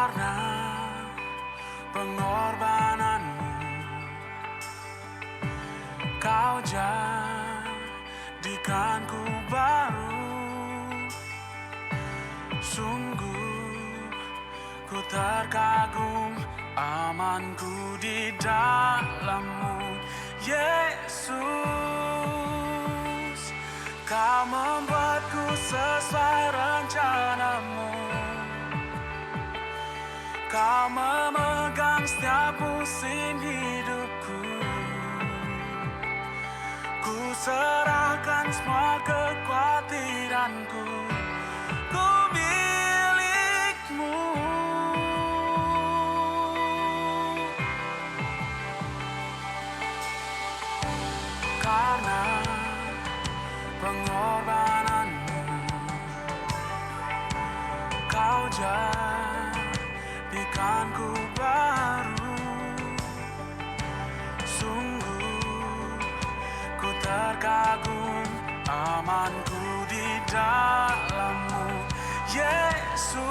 Karena pengorbananmu, kau jadikanku baru. Sungguh ku terkagum, amanku di dalam-Mu, Yesus. Kau membuatku sesuai rencana-Mu. Kau memegang setiap musim hidupku. Ku serahkan semua kekhawatiranku. Ku milik-Mu. Karena pengorbananmu, kau jadikanku baru. Sungguh ku terkagum, amanku di dalam-Mu, Yesus.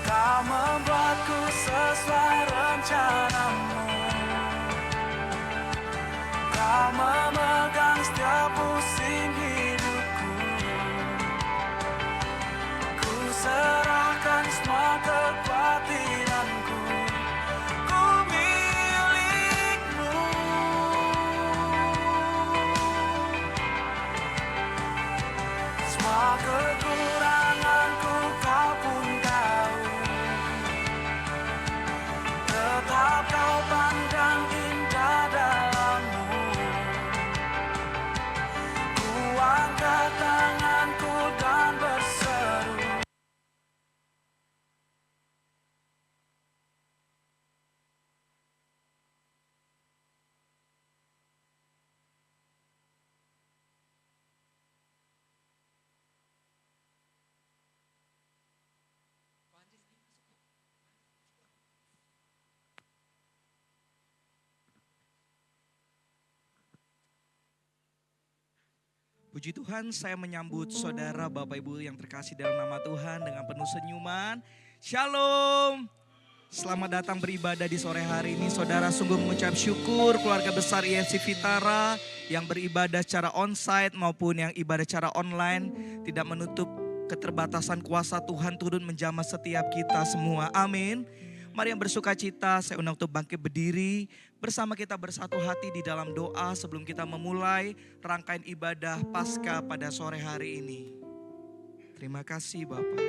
Kau membuatku sesuai rencana-Mu. Kau memegang setiap musim hidupku. Ku serahkan semua kekhawatiranku. Ku milik-Mu. Semua kekuranganku Kau pun tahu. Tetap Kau pandang indah dalam-Mu. Ku angkat tanganku dan berseru. Puji Tuhan, saya menyambut saudara Bapak Ibu yang terkasih dalam nama Tuhan dengan penuh senyuman. Shalom. Selamat datang beribadah di sore hari ini. Saudara sungguh mengucap syukur keluarga besar IFC Fitara yang beribadah secara onsite maupun yang ibadah secara online. Tidak menutup keterbatasan kuasa Tuhan turun menjamah setiap kita semua. Amin. Mari yang bersuka cita, saya undang untuk bangkit berdiri. Bersama kita bersatu hati di dalam doa sebelum kita memulai rangkaian ibadah Paskah pada sore hari ini. Terima kasih Bapak.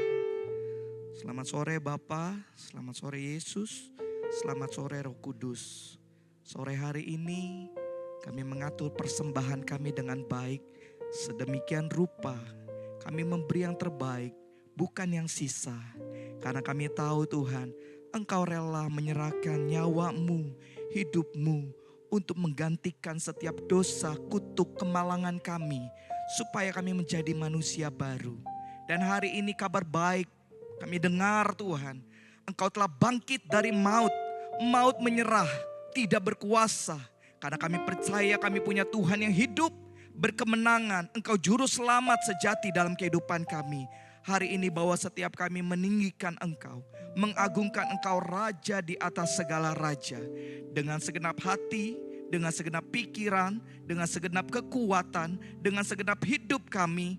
Selamat sore Bapak, selamat sore Yesus, selamat sore Roh Kudus. Sore hari ini kami mengatur persembahan kami dengan baik. Sedemikian rupa kami memberi yang terbaik, bukan yang sisa. Karena kami tahu Tuhan, Engkau rela menyerahkan nyawa-Mu, hidup-Mu untuk menggantikan setiap dosa, kutuk, kemalangan kami. Supaya kami menjadi manusia baru. Dan hari ini kabar baik kami dengar Tuhan. Engkau telah bangkit dari maut. Maut menyerah, tidak berkuasa. Karena kami percaya kami punya Tuhan yang hidup, berkemenangan. Engkau juru selamat sejati dalam kehidupan kami. Hari ini bahwa setiap kami meninggikan Engkau, mengagungkan Engkau Raja di atas segala raja. Dengan segenap hati, dengan segenap pikiran, dengan segenap kekuatan, dengan segenap hidup kami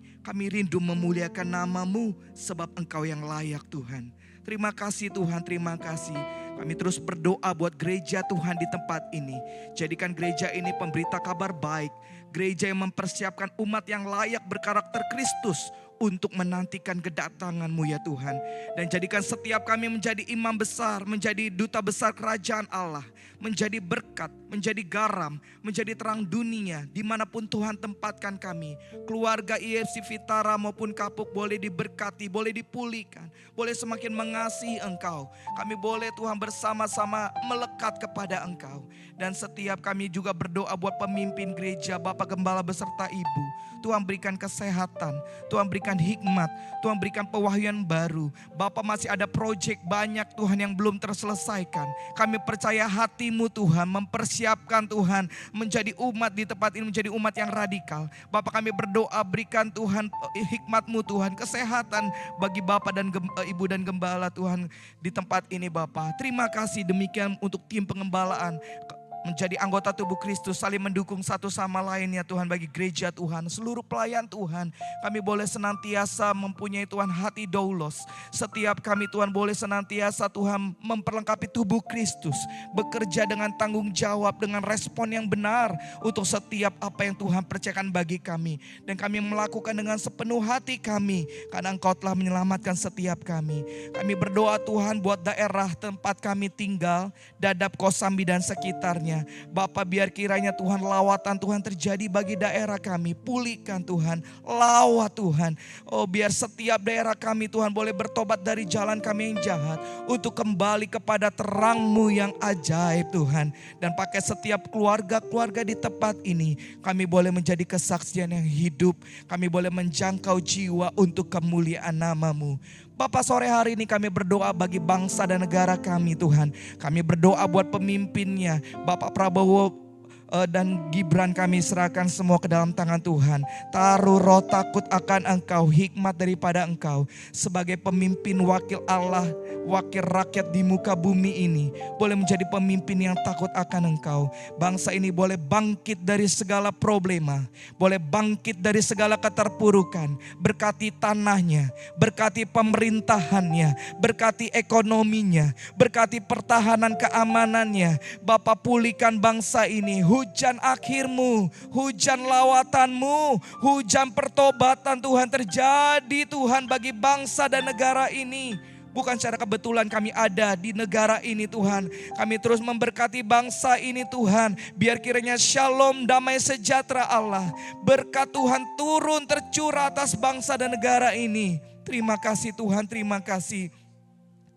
rindu memuliakan nama-Mu sebab Engkau yang layak Tuhan. Terima kasih Tuhan, terima kasih. Kami terus berdoa buat gereja Tuhan di tempat ini. Jadikan gereja ini pemberita kabar baik. Gereja yang mempersiapkan umat yang layak berkarakter Kristus untuk menantikan kedatangan-Mu ya Tuhan. Dan jadikan setiap kami menjadi imam besar, menjadi duta besar kerajaan Allah. Menjadi berkat, menjadi garam, menjadi terang dunia dimanapun Tuhan tempatkan kami. Keluarga IFC Fitara maupun Kapuk boleh diberkati, boleh dipulihkan, boleh semakin mengasihi Engkau. Kami boleh Tuhan bersama-sama melekat kepada Engkau. Dan setiap kami juga berdoa buat pemimpin gereja, Bapak Gembala beserta Ibu. Tuhan berikan kesehatan, Tuhan berikan berikan hikmat, Tuhan berikan pewahyuan baru. Bapa, masih ada proyek banyak Tuhan yang belum terselesaikan. Kami percaya hati-Mu Tuhan mempersiapkan Tuhan menjadi umat di tempat ini, menjadi umat yang radikal. Bapa, kami berdoa berikan Tuhan hikmat-Mu Tuhan, kesehatan bagi Bapa dan Ibu dan Gembala Tuhan di tempat ini Bapa. Terima kasih demikian untuk tim pengembalaan. Menjadi anggota tubuh Kristus, saling mendukung satu sama lainnya Tuhan, bagi gereja Tuhan, seluruh pelayan Tuhan. Kami boleh senantiasa mempunyai Tuhan hati doulos. Setiap kami Tuhan boleh senantiasa Tuhan memperlengkapi tubuh Kristus, bekerja dengan tanggung jawab, dengan respon yang benar untuk setiap apa yang Tuhan percayakan bagi kami. Dan kami melakukan dengan sepenuh hati kami, karena Engkau telah menyelamatkan setiap kami. Kami berdoa Tuhan buat daerah tempat kami tinggal, Dadap, Kosambi dan sekitarnya. Bapa, biar kiranya Tuhan lawatan Tuhan terjadi bagi daerah kami. Pulihkan Tuhan, lawat Tuhan. Oh, biar setiap daerah kami Tuhan boleh bertobat dari jalan kami yang jahat, untuk kembali kepada terang-Mu yang ajaib Tuhan. Dan pakai setiap keluarga-keluarga di tempat ini, kami boleh menjadi kesaksian yang hidup. Kami boleh menjangkau jiwa untuk kemuliaan nama-Mu. Bapak, sore hari ini kami berdoa bagi bangsa dan negara kami Tuhan. Kami berdoa buat pemimpinnya, Bapak Prabowo dan Gibran, kami serahkan semua ke dalam tangan Tuhan. Taruh roh takut akan Engkau, hikmat daripada Engkau. Sebagai pemimpin wakil Allah, wakil rakyat di muka bumi ini, boleh menjadi pemimpin yang takut akan Engkau. Bangsa ini boleh bangkit dari segala problema, boleh bangkit dari segala keterpurukan. Berkati tanahnya, berkati pemerintahannya, berkati ekonominya, berkati pertahanan keamanannya. Bapak, pulihkan bangsa ini. Hujan akhir-Mu, hujan lawatan-Mu, hujan pertobatan Tuhan terjadi Tuhan bagi bangsa dan negara ini. Bukan secara kebetulan kami ada di negara ini Tuhan. Kami terus memberkati bangsa ini Tuhan. Biar kiranya shalom, damai sejahtera Allah, berkat Tuhan turun tercurah atas bangsa dan negara ini. Terima kasih Tuhan, terima kasih.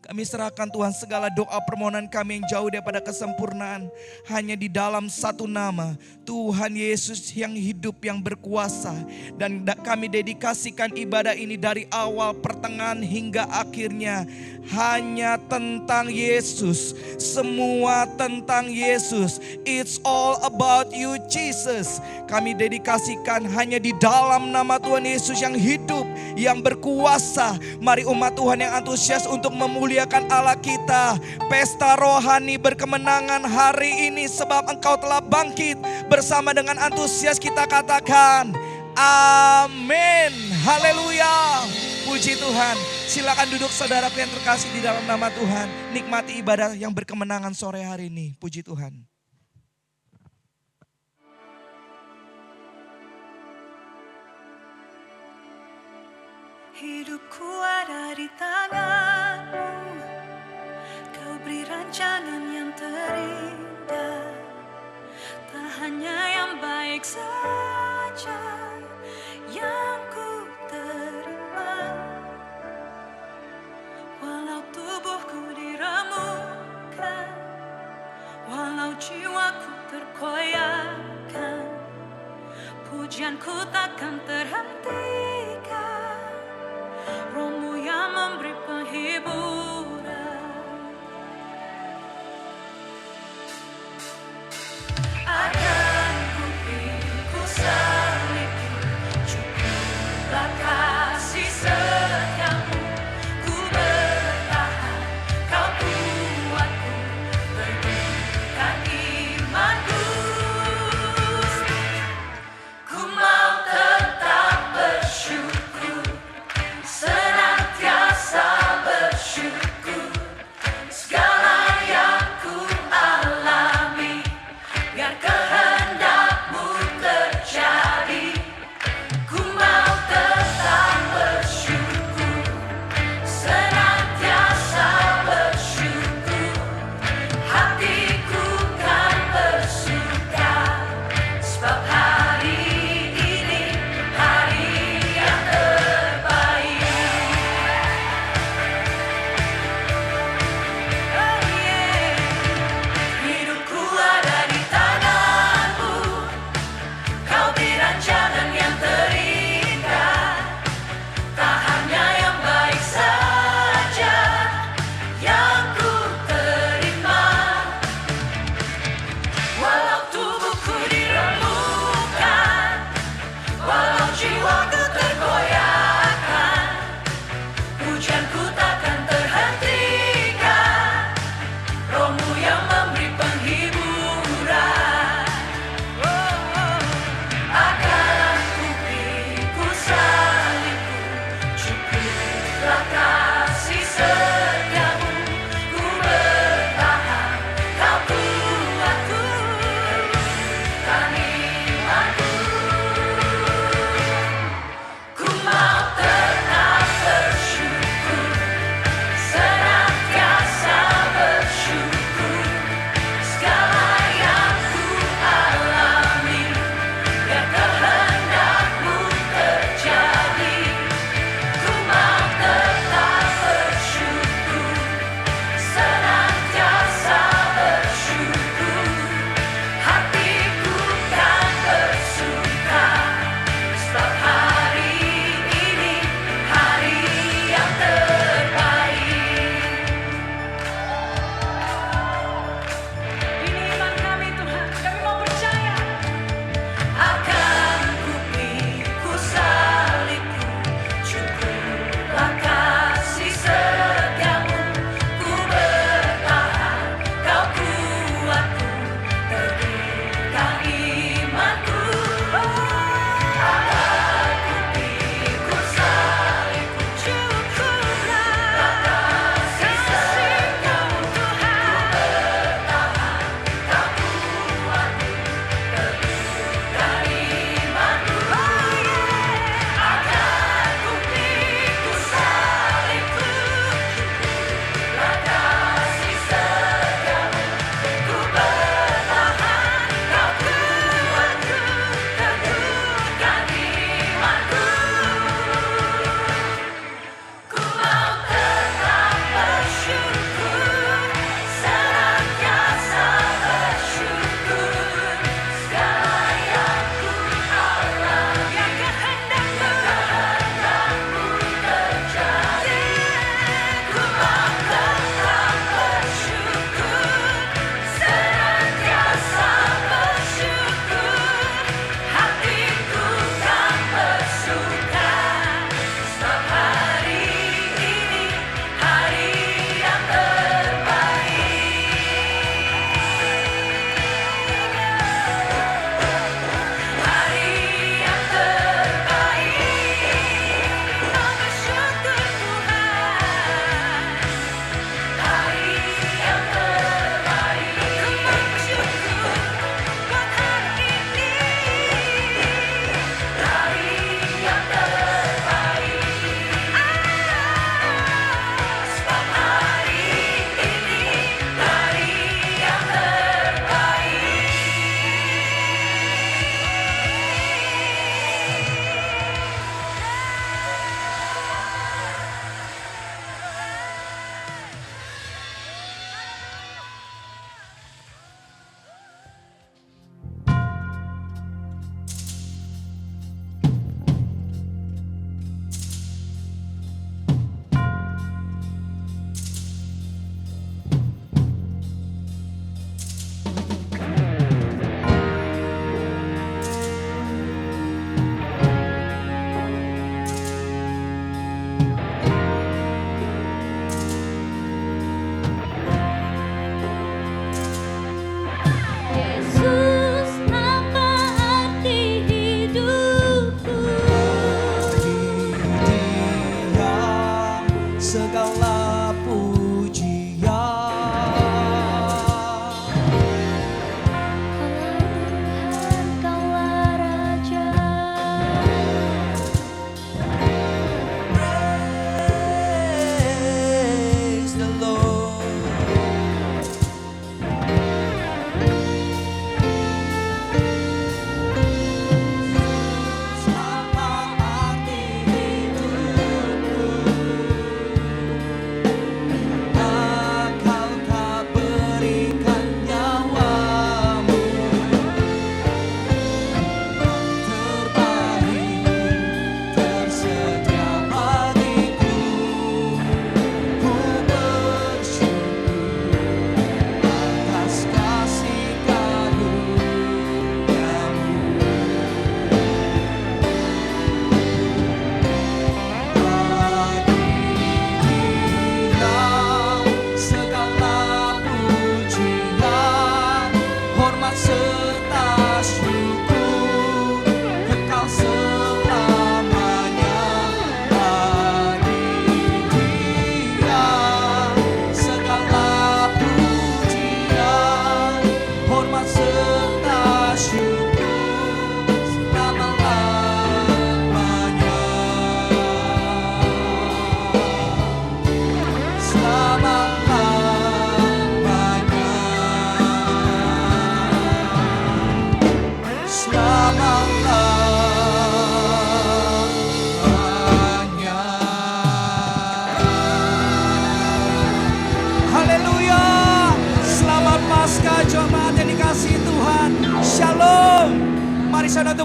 Kami serahkan Tuhan segala doa permohonan kami yang jauh daripada kesempurnaan. Hanya di dalam satu nama, Tuhan Yesus yang hidup, yang berkuasa. Dan kami dedikasikan ibadah ini dari awal, pertengahan hingga akhirnya. Hanya tentang Yesus, semua tentang Yesus. It's all about you Jesus. Kami dedikasikan hanya di dalam nama Tuhan Yesus yang hidup, yang berkuasa. Mari umat Tuhan yang antusias untuk memuliakan Allah kita. Pesta rohani berkemenangan hari ini sebab Engkau telah bangkit. Bersama dengan antusias kita katakan amin. Haleluya. Puji Tuhan. Silakan duduk saudara yang terkasih di dalam nama Tuhan. Nikmati ibadah yang berkemenangan sore hari ini. Puji Tuhan. Hidupku ada di tangan-Mu, Kau beri rancangan yang terindah. Tak hanya yang baik saja yang ku terima. Walau tubuhku diremukkan, walau jiwaku terkoyakkan, pujianku takkan terhentikan. Roh-Mu yang memberi penghiburan. Akan ku salibku, cukuplah kasih setia-Mu. Ku bertahan, Kau kuatku, teguhkan imanku. Ku mau tetap bersyukur, senantiasa bersyukur.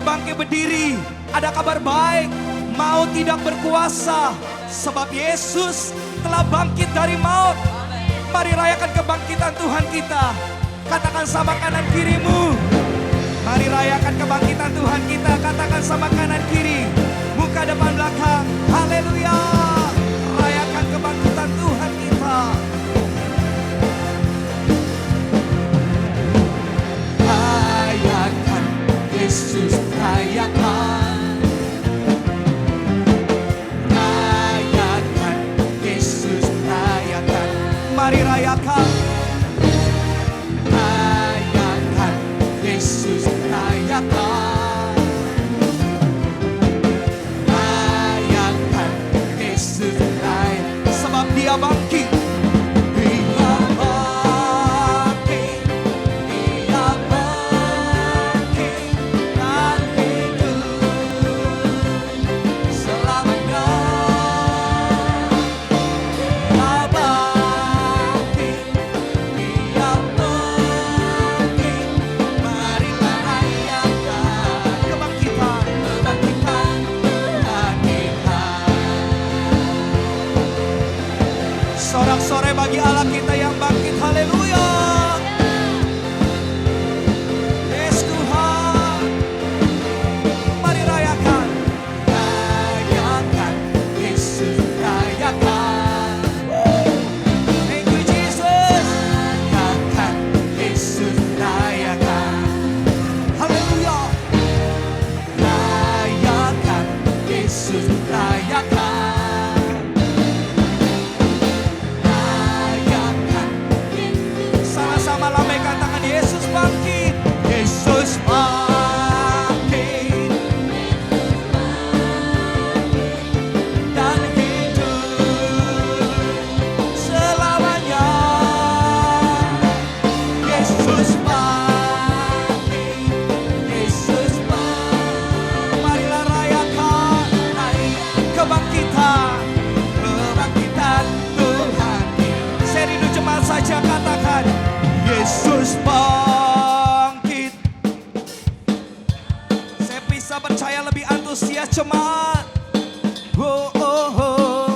bangkit berdiri. Ada kabar baik, maut tidak berkuasa, sebab Yesus telah bangkit dari maut. Mari rayakan kebangkitan Tuhan kita. Katakan sama kanan kirimu. Mari rayakan kebangkitan Tuhan kita. Katakan sama kanan kiri. Muka depan belakang. Haleluya. Rayakan kebangkitan Tuhan kita. Rayakan Yesus, rayakan. Rayakan Yesus, rayakan. Mari rayakan. Rayakan Yesus, rayakan. Rayakan Yesus, rayakan. Sebab Dia bangkit. Dia bangkit. Dia bangkit dan hidup selamanya. Dia bangkit. Dia bangkit. Marilah rayakan kebangkitan, kebangkitan Tuhan kita. Sorak-sorai bagi Allah kita yang bangkit. Haleluya. Yes Tuhan. Mari rayakan. Rayakan Yesus, rayakan. Thank you Jesus. Rayakan Yesus, rayakan. Haleluya. Rayakan Yesus, rayakan. Rayakan. Sama-sama lambaikan tangan. Yesus bangkit. Yesus bangkit dan hidup selamanya. Yesus bangkit. Yesus bangkit. Marilah rayakan kebangkitan, kebangkitan Tuhan. Saya rindu jemaat saja katakan Yesus bangkit. Saya bisa percaya lebih antusias jemaat. Oh, oh, oh.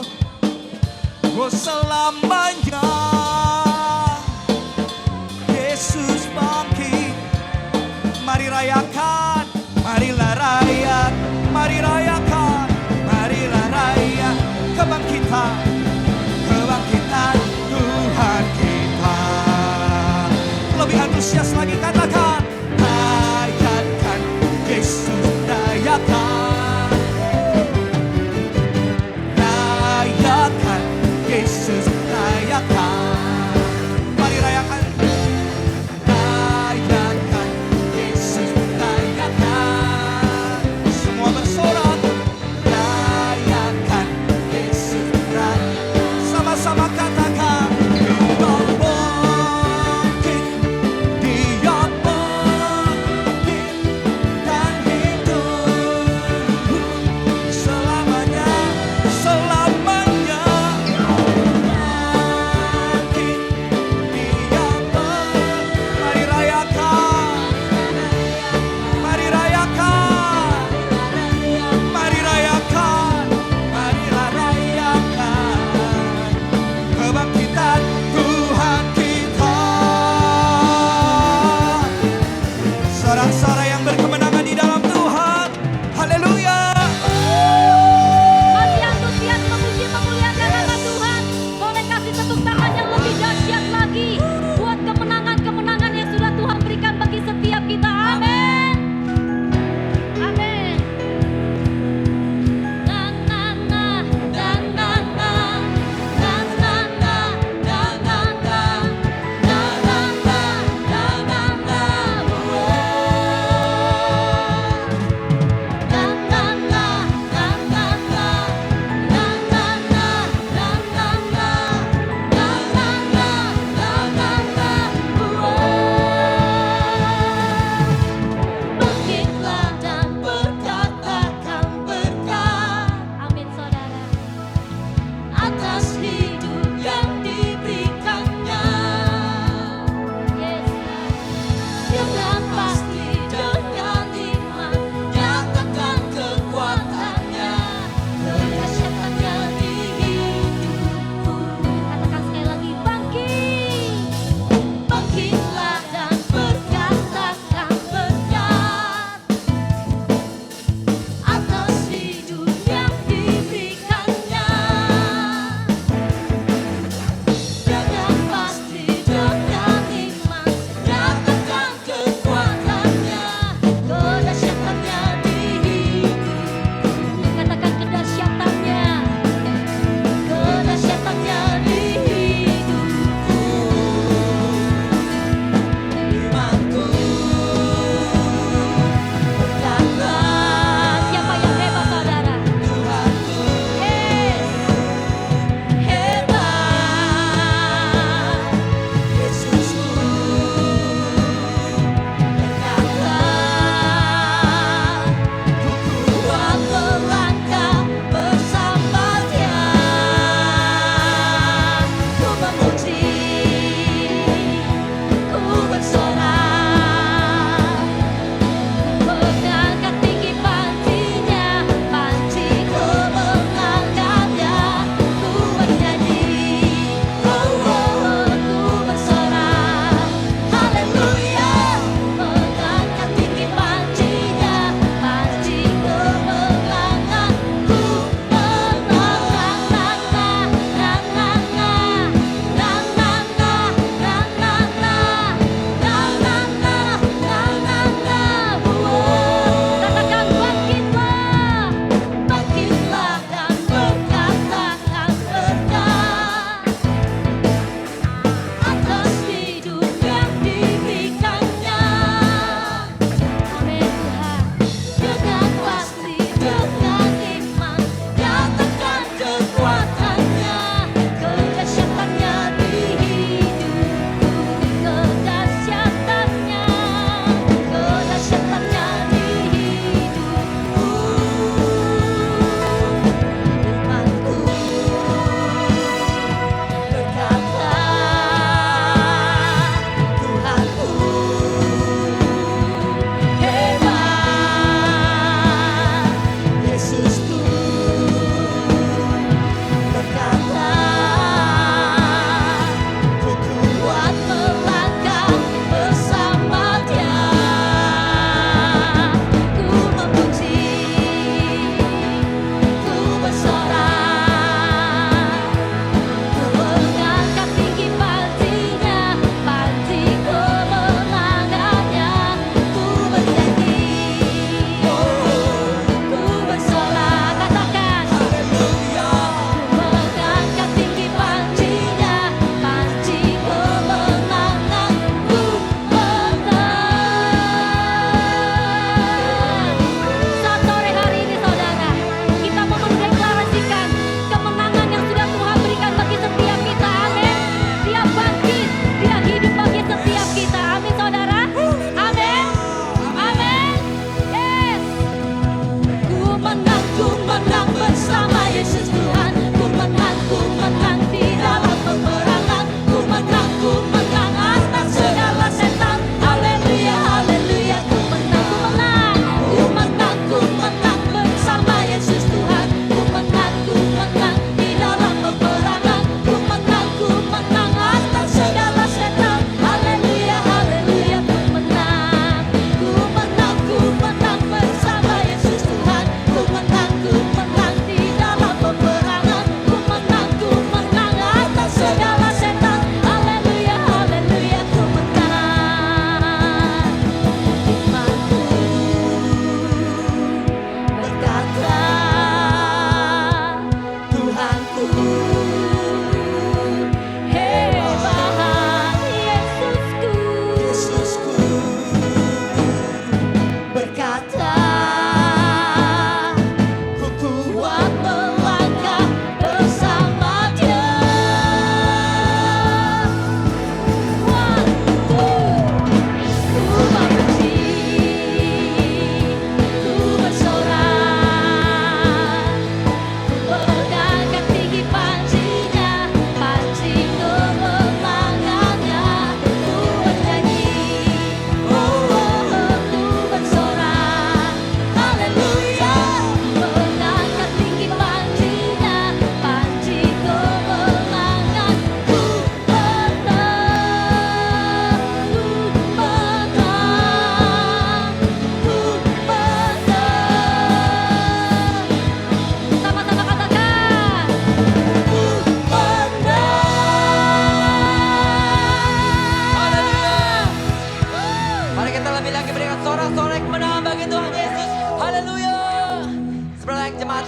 Oh, selamanya Yesus bangkit. Mari rayakan, marilah rakyat, mari rayakan, marilah rakyat kebangkitan, kebangkitan Tuhan kita. Lebih antusias lagi katakan, rayakan Yesus, rayakan. Rayakan Yesus, rayakan.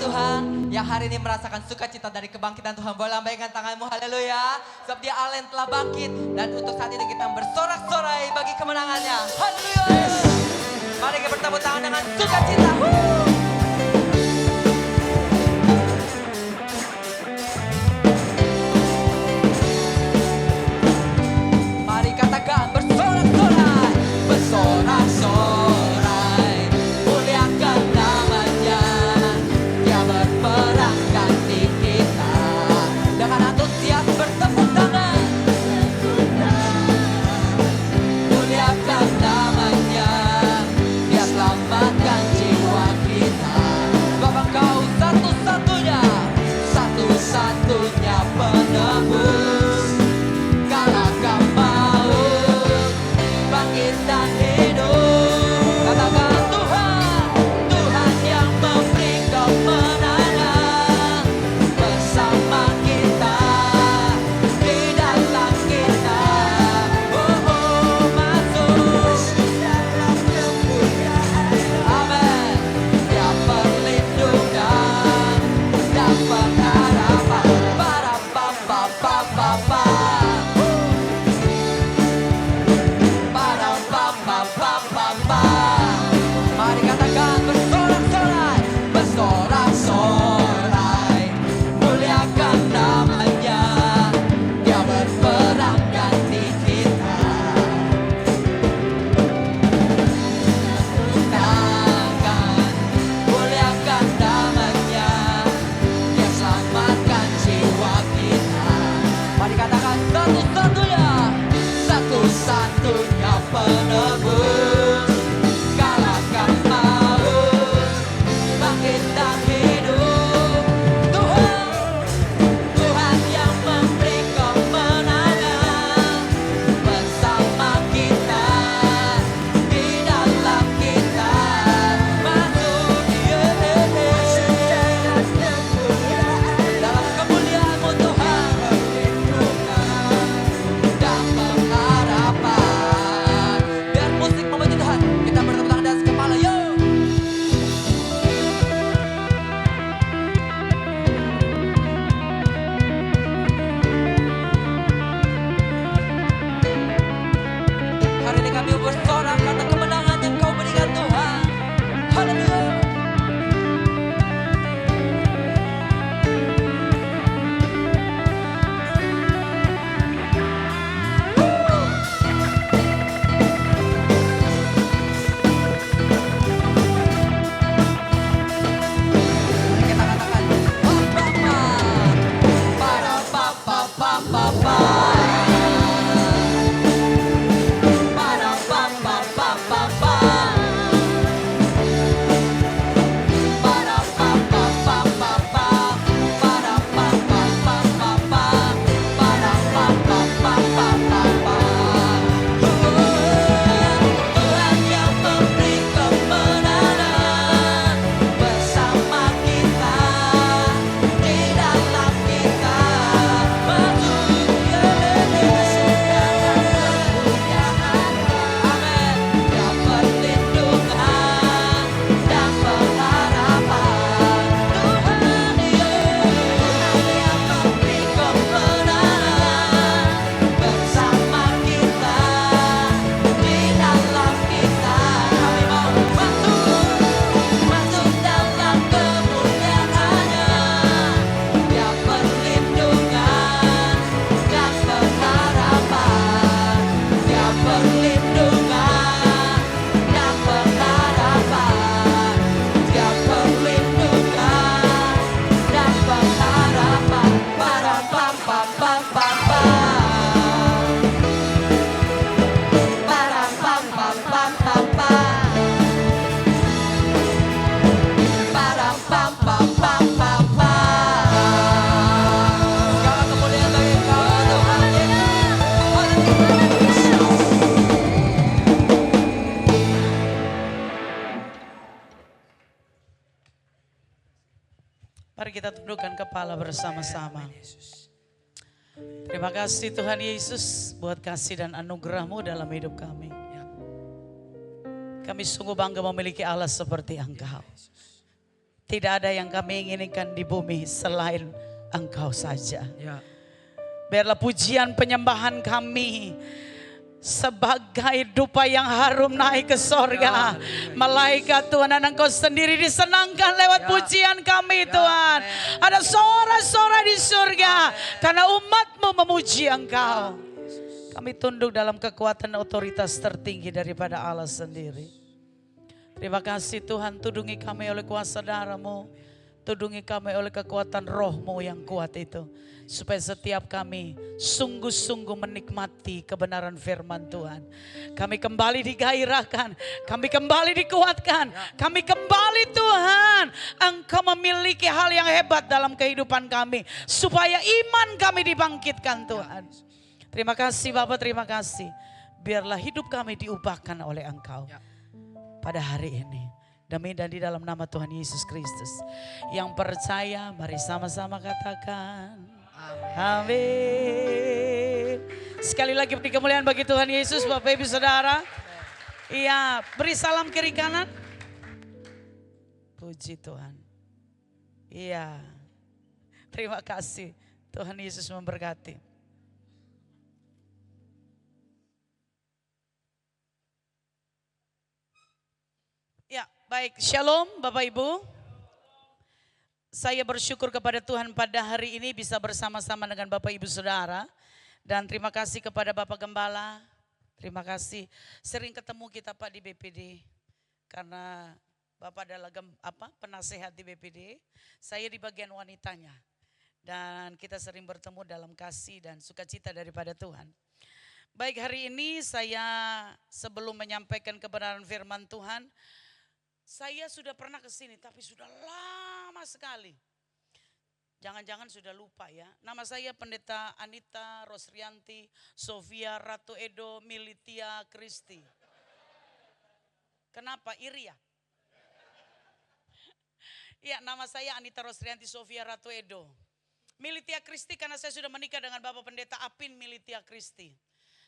Tuhan yang hari ini merasakan sukacita dari kebangkitan Tuhan, boleh lambaikan tanganmu, haleluya. Sebab dia Allah yang telah bangkit, dan untuk saat ini kita bersorak-sorai bagi kemenangannya, haleluya. Mari kita bertepuk tangan dengan sukacita. Mari katakan bersorak-sorai, bersorak-sorai, muliakan namanya. Dia berperang ganti kita, dengan antusias bertepuk tangan. Muliakan namanya, dia selamatkan jiwa kita. Bapak kau satu-satunya, satu-satunya penebus. Kalahkan maut, bangkit dan hidup. Katakan Tuhan, Tuhan yang memberi kemenangan bersama kita, di dalam kita. Oh, masuk dalam kemuliaan. Amin. Dia perlindungan dan pengharapan. Para papa. Mari katakan bersorak-sorai, bersorak-sorai, muliakan namanya. Dia berperang ganti kita. Tangan, muliakan namanya. Dia selamatkan jiwa kita. Mari katakan satu-satunya, satu-satunya penebus. Kalahkan maut, bangkit dan hidup. Tuhan, Tuhan yang memberi kemenangan bersama kita, di dalam kita. Masuk dalam kemuliaan-Mu Tuhan, dan pengharapan. Biar musik memuji Tuhan, kita bertepuk tangan di atas kepala, yuk. Hari ini kami bersorak karena kemenangan yang Kau berikan Tuhan. Haleluya. Mari kita katakan, para papa. Tuhan yang memberi kemenangan bersama kita, di dalam kita. Masuk dalam kemuliaan. Amin. Dia perlindungan dan pengharapan. Tuhan yang memberi kemenangan bersama kita, di dalam kita. Kami mau masuk dalam kemuliaan-Nya. Dia perlindungan dan pengharapan. Dia perlindungan dan pengharapan. Dia perlindungan dan pengharapan. Para papa. Para papa. Para papa. Segala kemuliaan bagi Kau Tuhan Yesus. Mari kita tundukkan kepala bersama-sama. Terima kasih Tuhan Yesus buat kasih dan anugerah-Mu dalam hidup kami. Kami sungguh bangga memiliki Allah seperti Engkau. Tidak ada yang kami inginkan di bumi selain Engkau saja. Ya. Biarlah pujian penyembahan kami sebagai dupa yang harum naik ke sorga. Malaikat Tuhan dan Engkau sendiri disenangkan lewat pujian kami Tuhan. Ada sorak-sorai di surga karena umat-Mu memuji Engkau. Kami tunduk dalam kekuatan otoritas tertinggi daripada Allah sendiri. Terima kasih Tuhan, tudungi kami oleh kuasa darah-Mu. Tudungi kami oleh kekuatan roh-Mu yang kuat itu. Supaya setiap kami sungguh-sungguh menikmati kebenaran firman Tuhan. Kami kembali digairahkan, kami kembali dikuatkan. Kami kembali Tuhan, Engkau memiliki hal yang hebat dalam kehidupan kami. Supaya iman kami dibangkitkan Tuhan. Terima kasih Bapak, terima kasih. Biarlah hidup kami diubahkan oleh Engkau pada hari ini. Demi dan di dalam nama Tuhan Yesus Kristus. Yang percaya mari sama-sama katakan amin. Sekali lagi beri kemuliaan bagi Tuhan Yesus, Bapak Ibu Saudara. Iya, beri salam kiri kanan. Puji Tuhan. Iya. Terima kasih. Tuhan Yesus memberkati. Ya, baik. Shalom Bapak Ibu. Saya bersyukur kepada Tuhan pada hari ini bisa bersama-sama dengan Bapak Ibu Saudara. Dan terima kasih kepada Bapak Gembala. Terima kasih. Sering ketemu kita Pak di BPD. Karena Bapak adalah penasehat di BPD. Saya di bagian wanitanya. Dan kita sering bertemu dalam kasih dan sukacita daripada Tuhan. Baik, hari ini saya sebelum menyampaikan kebenaran firman Tuhan, saya sudah pernah ke sini tapi sudah lama sekali. Jangan-jangan sudah lupa ya. Nama saya Pendeta Anita Rosrianti Sofia Ratu Edo Militia Kristi. Kenapa iri ya? Ya, nama saya Anita Rosrianti Sofia Ratu Edo Militia Kristi karena saya sudah menikah dengan Bapak Pendeta Apin Militia Kristi.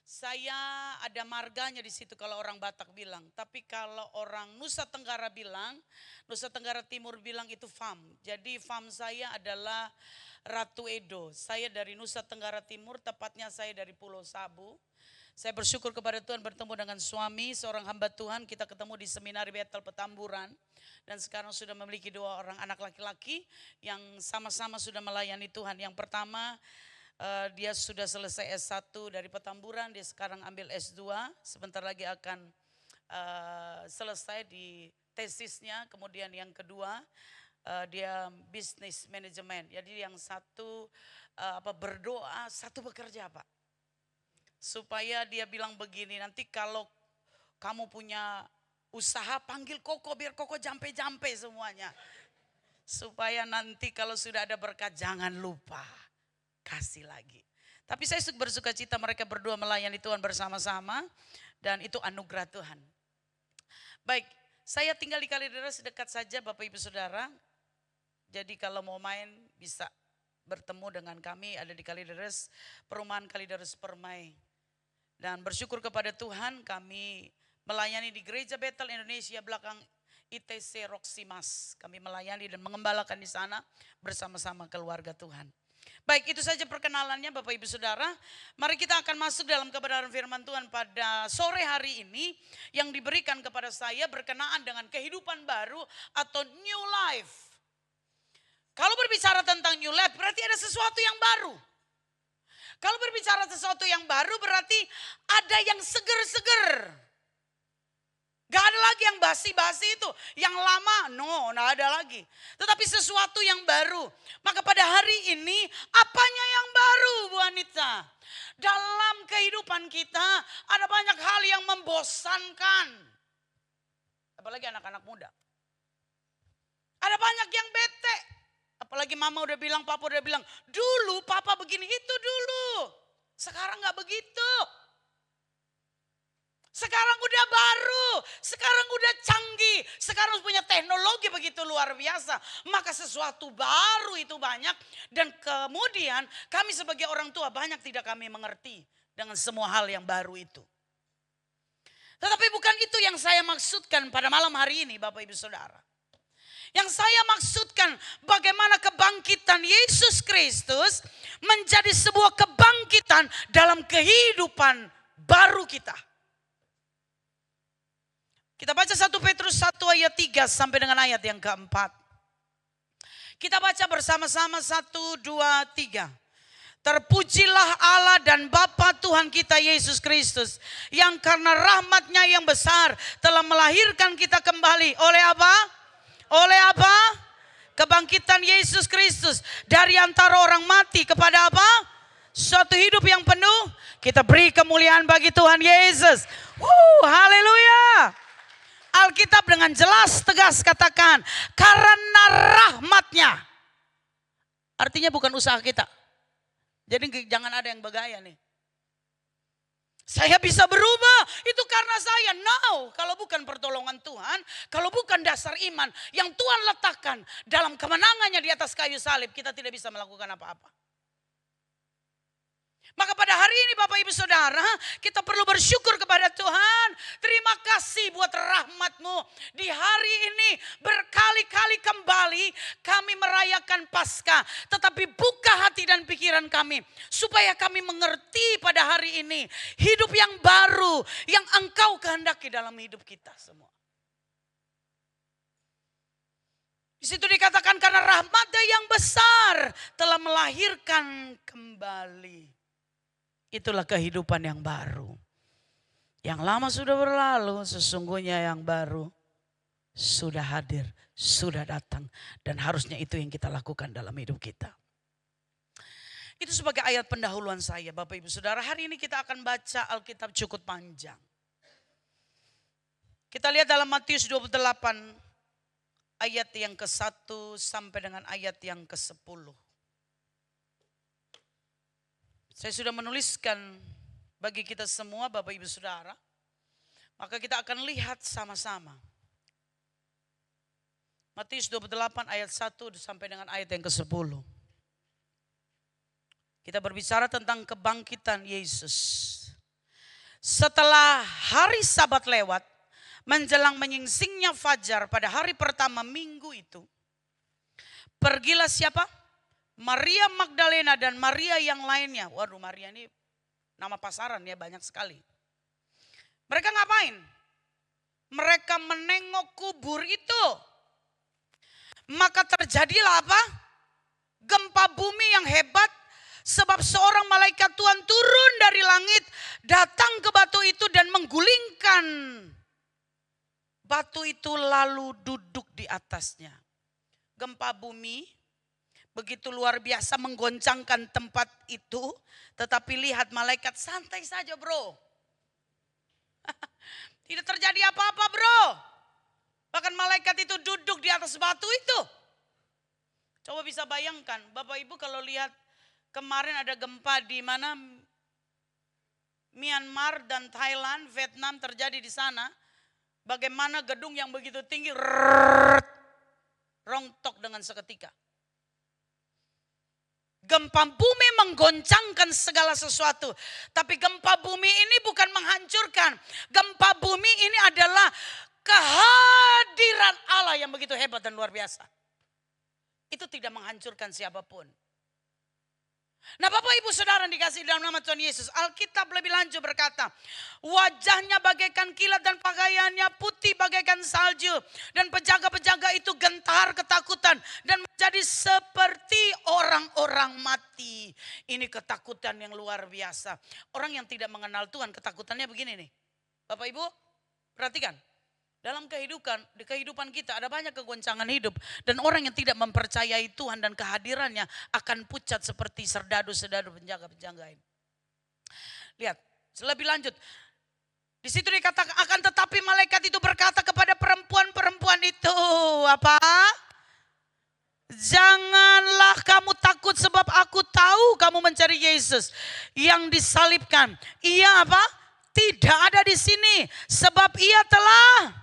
Saya ada marganya di situ kalau orang Batak bilang. Tapi kalau orang Nusa Tenggara bilang, Nusa Tenggara Timur bilang itu FAM. Jadi FAM saya adalah Ratu Edo. Saya dari Nusa Tenggara Timur, tepatnya saya dari Pulau Sabu. Saya bersyukur kepada Tuhan bertemu dengan suami, seorang hamba Tuhan. Kita ketemu di Seminari Betel Petamburan. Dan sekarang sudah memiliki 2 orang anak laki-laki yang sama-sama sudah melayani Tuhan. Yang pertama, dia sudah selesai S1 dari Petamburan, dia sekarang ambil S2, sebentar lagi akan selesai di tesisnya. Kemudian yang kedua dia bisnis manajemen. Jadi yang satu berdoa, satu bekerja Pak. Supaya dia bilang begini, nanti kalau kamu punya usaha panggil Koko biar Koko jampe-jampe semuanya. Supaya nanti kalau sudah ada berkat jangan lupa. Kasih lagi. Tapi saya bersuka cita mereka berdua melayani Tuhan bersama-sama. Dan itu anugerah Tuhan. Baik, saya tinggal di Kalideres dekat saja Bapak Ibu Saudara. Jadi kalau mau main bisa bertemu dengan kami ada di Kalideres. Perumahan Kalideres Permai. Dan bersyukur kepada Tuhan kami melayani di Gereja Betel Indonesia belakang ITC Roksimas. Kami melayani dan mengembalakan di sana bersama-sama keluarga Tuhan. Baik, itu saja perkenalannya Bapak Ibu Saudara. Mari kita akan masuk dalam kebenaran firman Tuhan pada sore hari ini yang diberikan kepada saya berkenaan dengan kehidupan baru atau new life. Kalau berbicara tentang new life berarti ada sesuatu yang baru. Kalau berbicara sesuatu yang baru berarti ada yang seger-seger. Gak ada lagi yang basi-basi itu. Yang lama, gak ada lagi. Tetapi sesuatu yang baru. Maka pada hari ini, apanya yang baru Bu Anita? Dalam kehidupan kita, ada banyak hal yang membosankan. Apalagi anak-anak muda. Ada banyak yang bete. Apalagi mama udah bilang, papa udah bilang, dulu papa begini, itu dulu. Sekarang gak begitu. Sekarang udah baru, sekarang udah canggih, sekarang punya teknologi begitu luar biasa. Maka sesuatu baru itu banyak dan kemudian kami sebagai orang tua banyak tidak kami mengerti dengan semua hal yang baru itu. Tetapi bukan itu yang saya maksudkan pada malam hari ini Bapak Ibu Saudara. Yang saya maksudkan bagaimana kebangkitan Yesus Kristus menjadi sebuah kebangkitan dalam kehidupan baru kita. Kita baca 1 Petrus 1 ayat 3 sampai dengan ayat yang keempat. Kita baca bersama-sama 1, 2, 3. Terpujilah Allah dan Bapa Tuhan kita Yesus Kristus, yang karena rahmat-Nya yang besar telah melahirkan kita kembali. Oleh apa? Oleh apa? Kebangkitan Yesus Kristus dari antara orang mati kepada apa? Suatu hidup yang penuh. Kita beri kemuliaan bagi Tuhan Yesus. Haleluya. Alkitab dengan jelas tegas katakan, karena rahmat-Nya. Artinya bukan usaha kita. Jadi jangan ada yang bergaya nih. Saya bisa berubah, itu karena saya. No, kalau bukan pertolongan Tuhan, kalau bukan dasar iman yang Tuhan letakkan dalam kemenangannya di atas kayu salib, kita tidak bisa melakukan apa-apa. Maka pada hari ini Bapak Ibu Saudara, kita perlu bersyukur kepada Tuhan. Terima kasih buat rahmat-Mu. Di hari ini berkali-kali kembali kami merayakan Paskah. Tetapi buka hati dan pikiran kami. Supaya kami mengerti pada hari ini hidup yang baru yang Engkau kehendaki dalam hidup kita semua. Di situ dikatakan karena rahmat-Nya yang besar telah melahirkan kembali. Itulah kehidupan yang baru. Yang lama sudah berlalu, sesungguhnya yang baru sudah hadir, sudah datang. Dan harusnya itu yang kita lakukan dalam hidup kita. Itu sebagai ayat pendahuluan saya Bapak Ibu Saudara. Hari ini kita akan baca Alkitab cukup panjang. Kita lihat dalam Matius 28 ayat yang ke-1 sampai dengan ayat yang ke-10. Saya sudah menuliskan bagi kita semua Bapak Ibu Saudara. Maka kita akan lihat sama-sama. Matius 28 ayat 1 sampai dengan ayat yang ke-10. Kita berbicara tentang kebangkitan Yesus. Setelah hari Sabat lewat, menjelang menyingsingnya fajar pada hari pertama minggu itu. Pergilah siapa? Maria Magdalena dan Maria yang lainnya. Waduh, Maria ini nama pasaran ya, banyak sekali. Mereka ngapain? Mereka menengok kubur itu. Maka terjadilah apa? Gempa bumi yang hebat. Sebab seorang malaikat Tuhan turun dari langit, datang ke batu itu dan menggulingkan batu itu lalu duduk di atasnya. Gempa bumi begitu luar biasa menggoncangkan tempat itu. Tetapi lihat malaikat santai saja bro. Tidak terjadi apa-apa bro. Bahkan malaikat itu duduk di atas batu itu. Coba bisa bayangkan Bapak Ibu kalau lihat kemarin ada gempa di mana Myanmar dan Thailand, Vietnam terjadi di sana. Bagaimana gedung yang begitu tinggi rontok dengan seketika. Gempa bumi menggoncangkan segala sesuatu. Tapi gempa bumi ini bukan menghancurkan. Gempa bumi ini adalah kehadiran Allah yang begitu hebat dan luar biasa. Itu tidak menghancurkan siapapun. Nah Bapak Ibu Saudara dikasih dalam nama Tuhan Yesus. Alkitab lebih lanjut berkata, wajahnya bagaikan kilat dan pakaiannya putih bagaikan salju. Dan penjaga-penjaga itu gentar ketakutan dan menjadi seperti orang-orang mati. Ini ketakutan yang luar biasa. Orang yang tidak mengenal Tuhan ketakutannya begini nih. Bapak Ibu perhatikan. Dalam kehidupan kita ada banyak kegoncangan hidup. Dan orang yang tidak mempercayai Tuhan dan kehadirannya akan pucat seperti serdadu-serdadu penjaga-penjaga ini. Lihat, lebih lanjut. Di situ dikatakan akan tetapi malaikat itu berkata kepada perempuan-perempuan itu. Apa? Janganlah kamu takut sebab aku tahu kamu mencari Yesus yang disalibkan. Ia apa? Tidak ada di sini sebab ia telah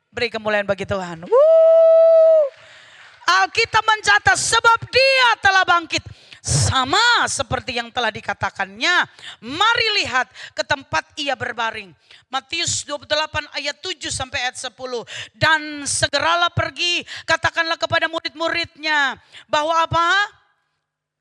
beri kemuliaan bagi Tuhan. Alkitab mencatat sebab dia telah bangkit. sama seperti yang telah dikatakannya. Mari lihat ke tempat ia berbaring. Matius 28 ayat 7 sampai ayat 10. Dan segeralah pergi, katakanlah kepada murid-muridnya bahwa apa?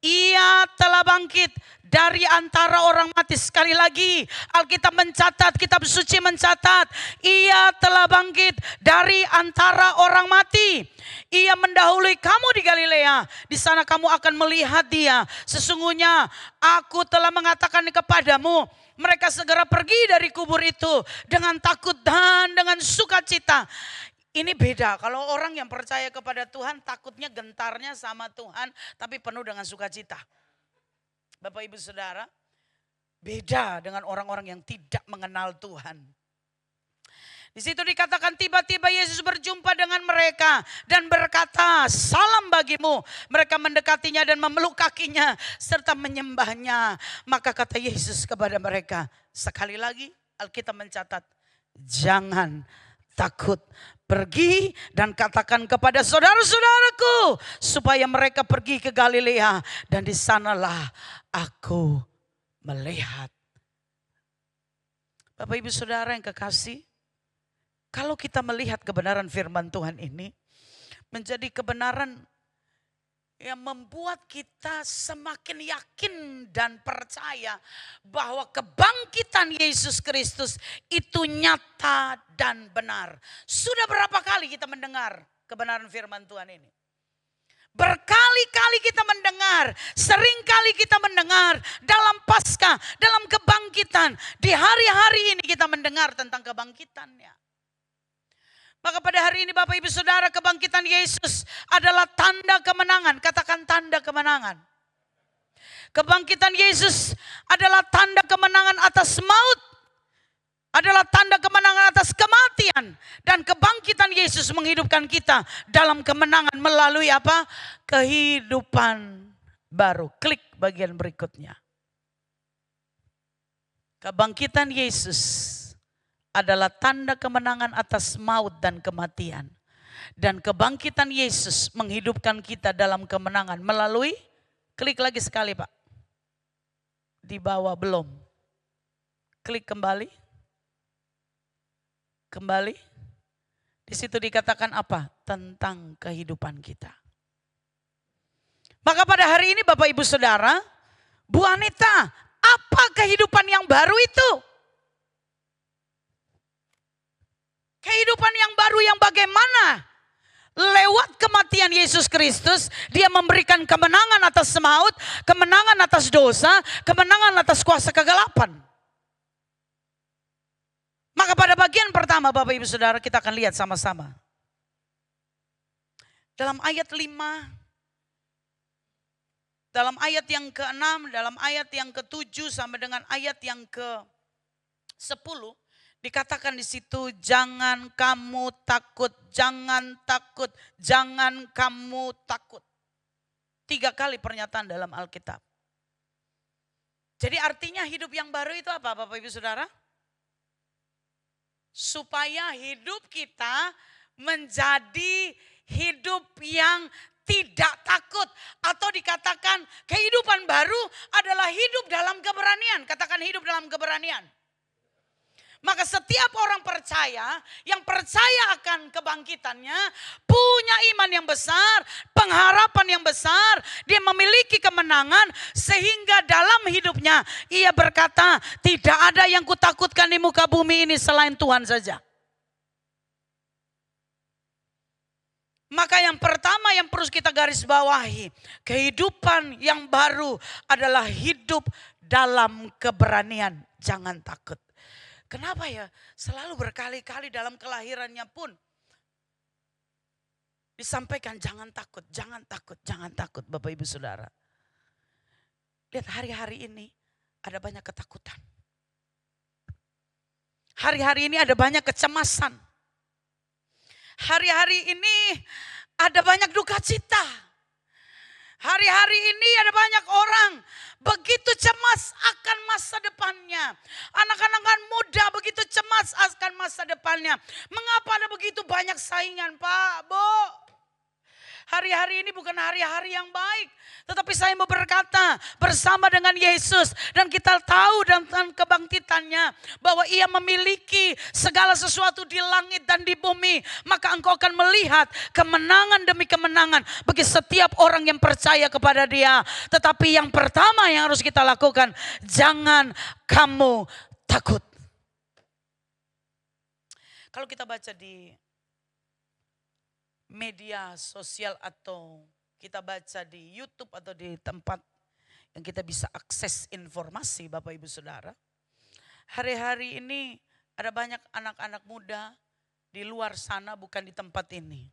Ia telah bangkit dari antara orang mati. Sekali lagi Alkitab mencatat, kitab suci mencatat, ia telah bangkit dari antara orang mati. Ia mendahului kamu di Galilea. Di sana kamu akan melihat dia. Sesungguhnya aku telah mengatakan kepadamu. Mereka segera pergi dari kubur itu dengan takut dan dengan sukacita. Ini beda, kalau orang yang percaya kepada Tuhan takutnya gentarnya sama Tuhan tapi penuh dengan sukacita. Bapak Ibu Saudara, beda dengan orang-orang yang tidak mengenal Tuhan. Di situ dikatakan tiba-tiba Yesus berjumpa dengan mereka dan berkata, salam bagimu. Mereka mendekatinya dan memeluk kakinya serta menyembahnya. Maka kata Yesus kepada mereka, sekali lagi Alkitab mencatat, jangan takut. Pergi dan katakan kepada saudara-saudaraku supaya mereka pergi ke Galilea dan di sanalah aku melihat. Bapak Ibu Saudara yang kekasih, kalau kita melihat kebenaran firman Tuhan ini menjadi kebenaran yang membuat kita semakin yakin dan percaya bahwa kebangkitan Yesus Kristus itu nyata dan benar. Sudah berapa kali kita mendengar kebenaran firman Tuhan ini? Berkali-kali kita mendengar, seringkali kita mendengar dalam Paskah, dalam kebangkitan. Di hari-hari ini kita mendengar tentang kebangkitannya. Maka pada hari ini Bapak Ibu Saudara, kebangkitan Yesus adalah tanda kemenangan. Katakan tanda kemenangan. Kebangkitan Yesus adalah tanda kemenangan atas maut. Adalah tanda kemenangan atas kematian. Dan kebangkitan Yesus menghidupkan kita dalam kemenangan melalui apa? Kehidupan baru. Klik bagian berikutnya. Kebangkitan Yesus adalah tanda kemenangan atas maut dan kematian. Dan kebangkitan Yesus menghidupkan kita dalam kemenangan melalui, klik lagi sekali Pak. Di bawah belum. Klik kembali. Kembali. Di situ dikatakan apa? Tentang kehidupan kita. Maka pada hari ini Bapak Ibu Saudara, Bu Anita, apa kehidupan yang baru itu? Kehidupan yang baru yang bagaimana? Lewat kematian Yesus Kristus, dia memberikan kemenangan atas maut, kemenangan atas dosa, kemenangan atas kuasa kegelapan. Maka pada bagian pertama Bapak Ibu Saudara kita akan lihat sama-sama. Dalam ayat 5, dalam ayat yang ke-6, dalam ayat yang ke-7 sampai dengan ayat yang ke-10. Dikatakan di situ, jangan kamu takut, jangan takut, jangan kamu takut. 3 kali pernyataan dalam Alkitab. Jadi artinya hidup yang baru itu apa Bapak Ibu Saudara? Supaya hidup kita menjadi hidup yang tidak takut. Atau dikatakan kehidupan baru adalah hidup dalam keberanian. Katakan hidup dalam keberanian. Maka setiap orang percaya, yang percaya akan kebangkitannya, punya iman yang besar, pengharapan yang besar, dia memiliki kemenangan, sehingga dalam hidupnya ia berkata, tidak ada yang kutakutkan di muka bumi ini selain Tuhan saja. Maka yang pertama yang perlu kita garis bawahi, kehidupan yang baru adalah hidup dalam keberanian, jangan takut. Kenapa ya? Selalu berkali-kali dalam kelahirannya pun disampaikan jangan takut, jangan takut, jangan takut Bapak Ibu Saudara. Lihat hari-hari ini ada banyak ketakutan. Hari-hari ini ada banyak kecemasan. Hari-hari ini ada banyak duka cita. Hari-hari ini ada banyak orang begitu cemas akan masa depannya. Anak-anak muda begitu cemas akan masa depannya. Mengapa ada begitu banyak saingan Pak, Bu? Hari-hari ini bukan hari-hari yang baik. Tetapi saya mau berkata bersama dengan Yesus. Dan kita tahu dengan kebangkitannya bahwa ia memiliki segala sesuatu di langit dan di bumi. Maka engkau akan melihat kemenangan demi kemenangan bagi setiap orang yang percaya kepada dia. Tetapi yang pertama yang harus kita lakukan, jangan kamu takut. Kalau kita baca di media sosial atau kita baca di YouTube atau di tempat yang kita bisa akses informasi Bapak Ibu Saudara. Hari-hari ini ada banyak anak-anak muda di luar sana, bukan di tempat ini.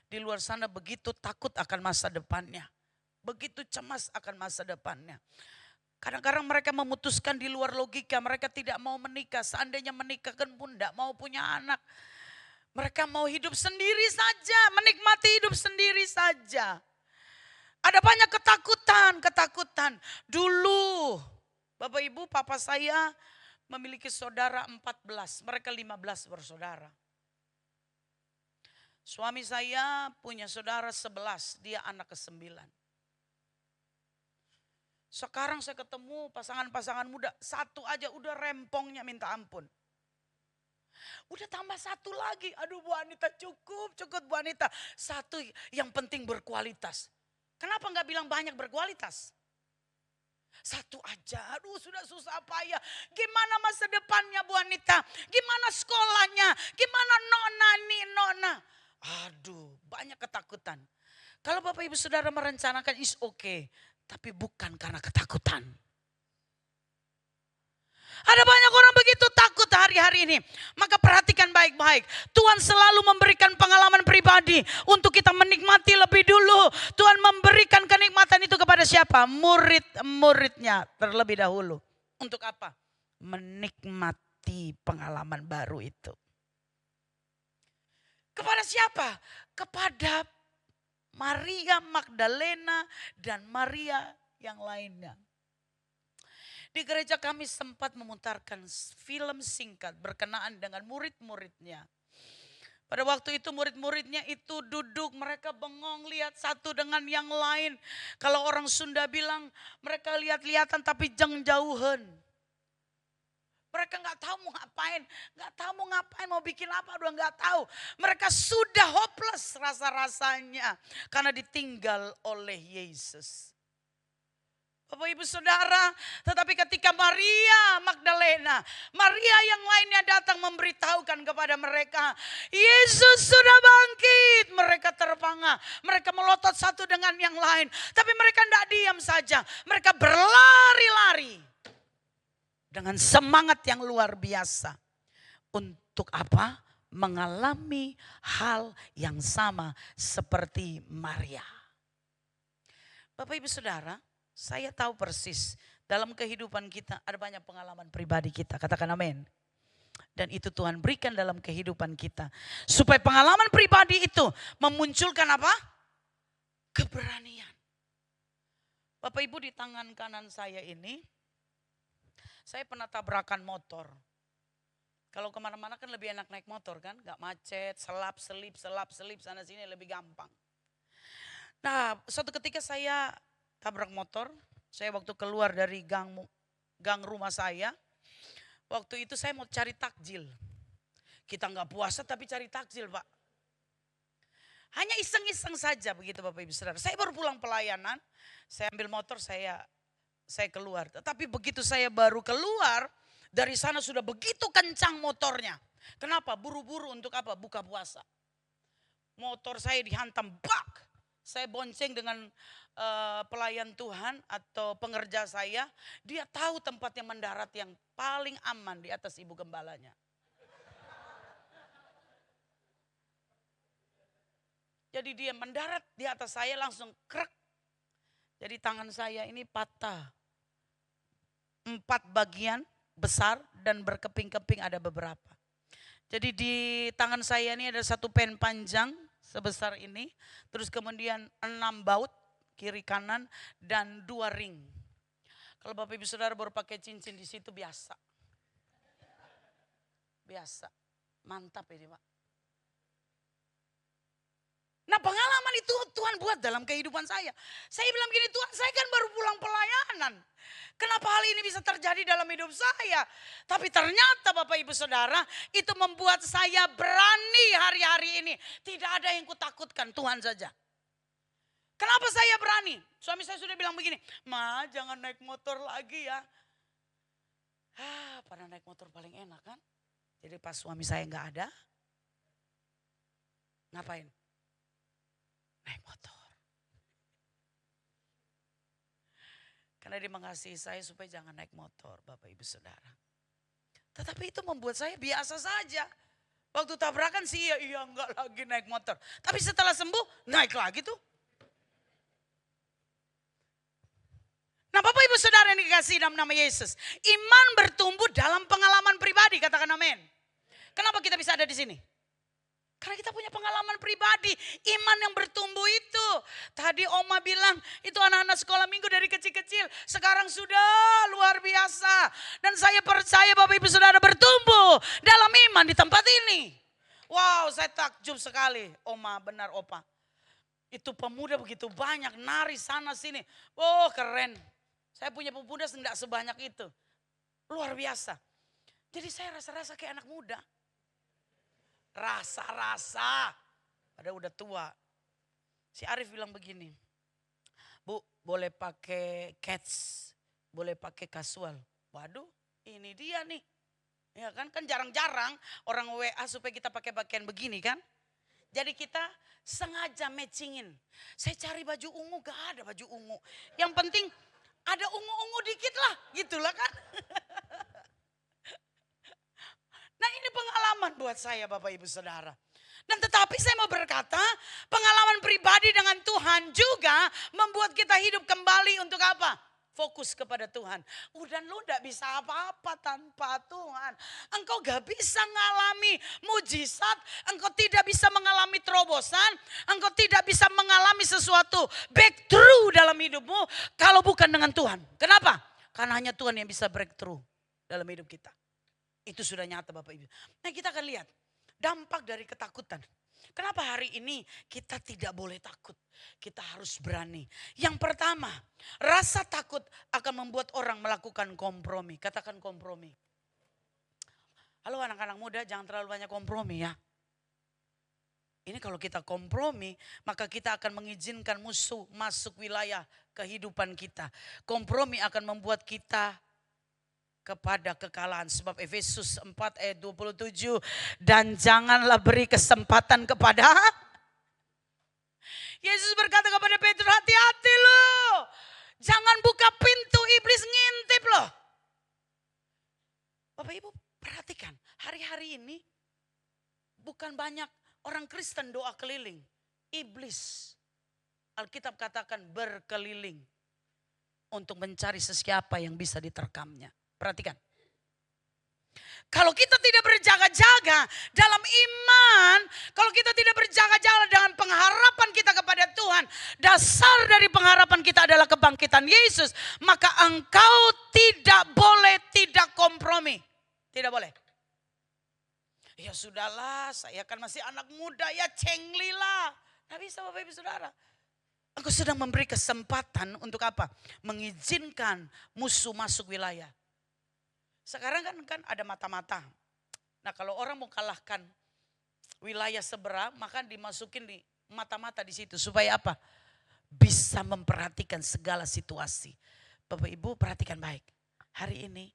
Di luar sana begitu takut akan masa depannya. Begitu cemas akan masa depannya. Kadang-kadang mereka memutuskan di luar logika, mereka tidak mau menikah. Seandainya menikah kan pun tidak mau punya anak. Mereka mau hidup sendiri saja, menikmati hidup sendiri saja. Ada banyak ketakutan. Dulu Bapak Ibu, papa saya memiliki saudara 14, mereka 15 bersaudara. Suami saya punya saudara 11, dia anak ke-9. Sekarang saya ketemu pasangan-pasangan muda, satu aja udah rempongnya minta ampun. Udah tambah satu lagi, aduh Bu Anita cukup Bu Anita. Satu yang penting berkualitas. Kenapa nggak bilang banyak berkualitas? Satu aja, aduh sudah susah payah. Gimana masa depannya Bu Anita? Gimana sekolahnya? Gimana nona? Aduh banyak ketakutan. Kalau Bapak Ibu Saudara merencanakan is okay. Tapi bukan karena ketakutan. Ada banyak orang begitu takut hari-hari ini. Maka perhatikan baik-baik. Tuhan selalu memberikan pengalaman pribadi untuk kita menikmati lebih dulu. Tuhan memberikan kenikmatan itu kepada siapa? Murid-muridnya terlebih dahulu. Untuk apa? Menikmati pengalaman baru itu. Kepada siapa? Kepada Maria Magdalena dan Maria yang lainnya. Di gereja kami sempat memutarkan film singkat berkenaan dengan murid-muridnya. Pada waktu itu murid-muridnya itu duduk, mereka bengong lihat satu dengan yang lain. Kalau orang Sunda bilang mereka lihat-lihatan tapi jauhan. Mereka nggak tahu mau ngapain, mau bikin apa, udah nggak tahu. Mereka sudah hopeless rasa-rasanya karena ditinggal oleh Yesus. Bapak Ibu Saudara, tetapi ketika Maria Magdalena, Maria yang lainnya datang memberitahukan kepada mereka, Yesus sudah bangkit. Mereka terpanga, mereka melotot satu dengan yang lain. Tapi mereka tidak diam saja, mereka berlari-lari dengan semangat yang luar biasa. Untuk apa? Mengalami hal yang sama seperti Maria. Bapak Ibu Saudara, saya tahu persis dalam kehidupan kita ada banyak pengalaman pribadi kita. Katakan amin. Dan itu Tuhan berikan dalam kehidupan kita. Supaya pengalaman pribadi itu memunculkan apa? Keberanian. Bapak Ibu, di tangan kanan saya ini, saya pernah tabrakan motor. Kalau kemana-mana kan lebih enak naik motor kan. Gak macet, selap-selip sana sini lebih gampang. Nah suatu ketika saya tabrak motor, saya waktu keluar dari gang rumah saya, waktu itu saya mau cari takjil. Kita nggak puasa tapi cari takjil Pak. Hanya iseng-iseng saja begitu Bapak Ibu Saudara. Saya baru pulang pelayanan, saya ambil motor saya keluar. Tetapi begitu saya baru keluar, dari sana sudah begitu kencang motornya. Kenapa? Buru-buru untuk apa? Buka puasa. Motor saya dihantam, bak. Saya bonceng dengan pelayan Tuhan atau pengerja saya. Dia tahu tempat yang mendarat yang paling aman di atas ibu gembalanya. Jadi dia mendarat di atas saya langsung krek. Jadi tangan saya ini patah. 4 bagian besar dan berkeping-keping ada beberapa. Jadi di tangan saya ini ada satu pen panjang sebesar ini, terus kemudian 6 baut kiri kanan dan 2 ring. Kalau Bapak Ibu Saudara baru pakai cincin di situ biasa. Biasa. Mantap ini Pak. Nah pengalaman itu Tuhan Tuhan buat dalam kehidupan saya. Saya bilang gini, Tuhan saya kan baru pulang pelayanan. Kenapa hal ini bisa terjadi dalam hidup saya? Tapi ternyata Bapak Ibu Saudara, itu membuat saya berani hari-hari ini. Tidak ada yang kutakutkan, Tuhan saja. Kenapa saya berani? Suami saya sudah bilang begini, Ma jangan naik motor lagi ya. Pada naik motor paling enak kan. Jadi pas suami saya nggak ada, ngapain? Naik motor. Karena dia mengasihi saya supaya jangan naik motor, Bapak Ibu Saudara. Tetapi itu membuat saya biasa saja. Waktu tabrakan sih iya enggak lagi naik motor. Tapi setelah sembuh naik lagi tuh. Nah Bapak Ibu Saudara yang dikasihi dalam nama Yesus. Iman bertumbuh dalam pengalaman pribadi, katakan amin. Kenapa kita bisa ada di sini? Karena kita punya pengalaman pribadi, iman yang bertumbuh itu. Tadi Oma bilang itu anak-anak sekolah minggu dari kecil-kecil. Sekarang sudah luar biasa. Dan saya percaya Bapak Ibu Saudara bertumbuh dalam iman di tempat ini. Wow, saya takjub sekali. Oma, benar Opa. Itu pemuda begitu banyak nari sana sini. Oh keren. Saya punya pemuda tidak sebanyak itu. Luar biasa. Jadi saya rasa-rasa kayak anak muda. Rasa-rasa. Padahal udah tua. Si Arif bilang begini. Bu boleh pakai cats. Boleh pakai kasual. Waduh ini dia nih. Ya kan jarang-jarang orang WA supaya kita pakai pakaian begini kan. Jadi kita sengaja matchingin. Saya cari baju ungu gak ada baju ungu. Yang penting ada ungu-ungu dikit lah. Gitulah kan. Nah ini pengalaman buat saya Bapak Ibu Saudara. Dan tetapi saya mau berkata pengalaman pribadi dengan Tuhan juga membuat kita hidup kembali untuk apa? Fokus kepada Tuhan. Dan lu gak bisa apa-apa tanpa Tuhan. Engkau gak bisa mengalami mujizat. Engkau tidak bisa mengalami terobosan. Engkau tidak bisa mengalami sesuatu breakthrough dalam hidupmu. Kalau bukan dengan Tuhan. Kenapa? Karena hanya Tuhan yang bisa breakthrough dalam hidup kita. Itu sudah nyata Bapak Ibu. Nah kita akan lihat dampak dari ketakutan. Kenapa hari ini kita tidak boleh takut. Kita harus berani. Yang pertama, rasa takut akan membuat orang melakukan kompromi. Katakan kompromi. Halo anak-anak muda, jangan terlalu banyak kompromi ya. Ini kalau kita kompromi, maka kita akan mengizinkan musuh masuk wilayah kehidupan kita. Kompromi akan membuat kita kepada kekalahan. Sebab Efesus 4 ayat 27. Dan janganlah beri kesempatan kepada. Yesus berkata kepada Petrus, hati-hati loh. Jangan buka pintu, iblis ngintip loh. Bapak Ibu perhatikan. Hari-hari ini bukan banyak orang Kristen doa keliling. Iblis. Alkitab katakan berkeliling. Untuk mencari sesiapa yang bisa diterkamnya. Perhatikan. Kalau kita tidak berjaga-jaga dalam iman, kalau kita tidak berjaga-jaga dengan pengharapan kita kepada Tuhan, dasar dari pengharapan kita adalah kebangkitan Yesus, maka engkau tidak boleh tidak kompromi. Tidak boleh. Ya sudahlah, saya kan masih anak muda ya cenglilah. Tidak bisa Bapak Ibu Saudara. Engkau sedang memberi kesempatan untuk apa? Mengizinkan musuh masuk wilayah. Sekarang kan ada mata-mata. Nah kalau orang mau kalahkan wilayah seberang, maka dimasukin di mata-mata di situ. Supaya apa? Bisa memperhatikan segala situasi. Bapak Ibu perhatikan baik. Hari ini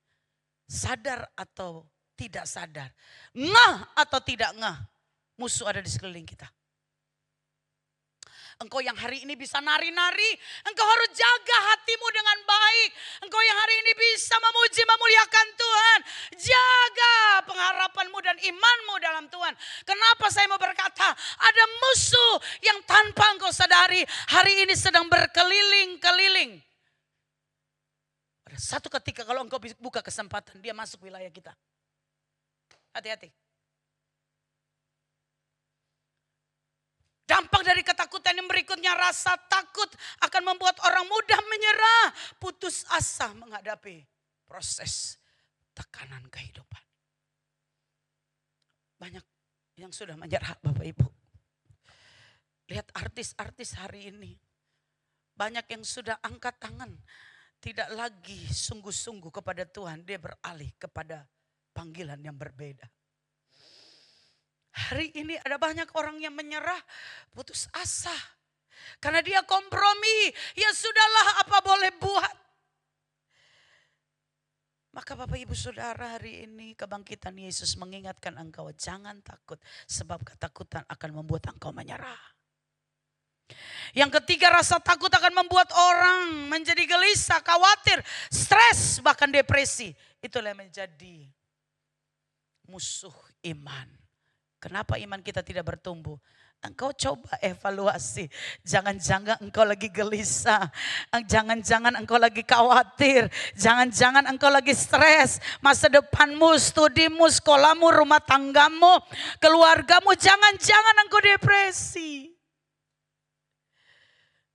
sadar atau tidak sadar. Ngeh atau tidak ngeh. Musuh ada di sekeliling kita. Engkau yang hari ini bisa nari-nari, engkau harus jaga hatimu dengan baik. Engkau yang hari ini bisa memuji, memuliakan Tuhan. Jaga pengharapanmu dan imanmu dalam Tuhan. Kenapa saya mau berkata, ada musuh yang tanpa engkau sadari hari ini sedang berkeliling-keliling. Pada satu ketika kalau engkau buka kesempatan, dia masuk wilayah kita. Hati-hati. Dampak dari ketakutan yang berikutnya, rasa takut akan membuat orang mudah menyerah, putus asa menghadapi proses tekanan kehidupan. Banyak yang sudah menyerah Bapak Ibu. Lihat artis-artis hari ini. Banyak yang sudah angkat tangan. Tidak lagi sungguh-sungguh kepada Tuhan. Dia beralih kepada panggilan yang berbeda. Hari ini ada banyak orang yang menyerah, putus asa. Karena dia kompromi. Ya sudahlah, apa boleh buat. Maka Bapak Ibu Saudara, hari ini kebangkitan Yesus mengingatkan engkau, jangan takut. Sebab ketakutan akan membuat engkau menyerah. Yang ketiga, rasa takut akan membuat orang menjadi gelisah, khawatir, stres, bahkan depresi. Itulah yang menjadi musuh iman. Kenapa iman kita tidak bertumbuh? Engkau coba evaluasi. Jangan-jangan engkau lagi gelisah. Jangan-jangan engkau lagi khawatir. Jangan-jangan engkau lagi stres. Masa depanmu, studimu, sekolahmu, rumah tanggamu, keluargamu. Jangan-jangan engkau depresi.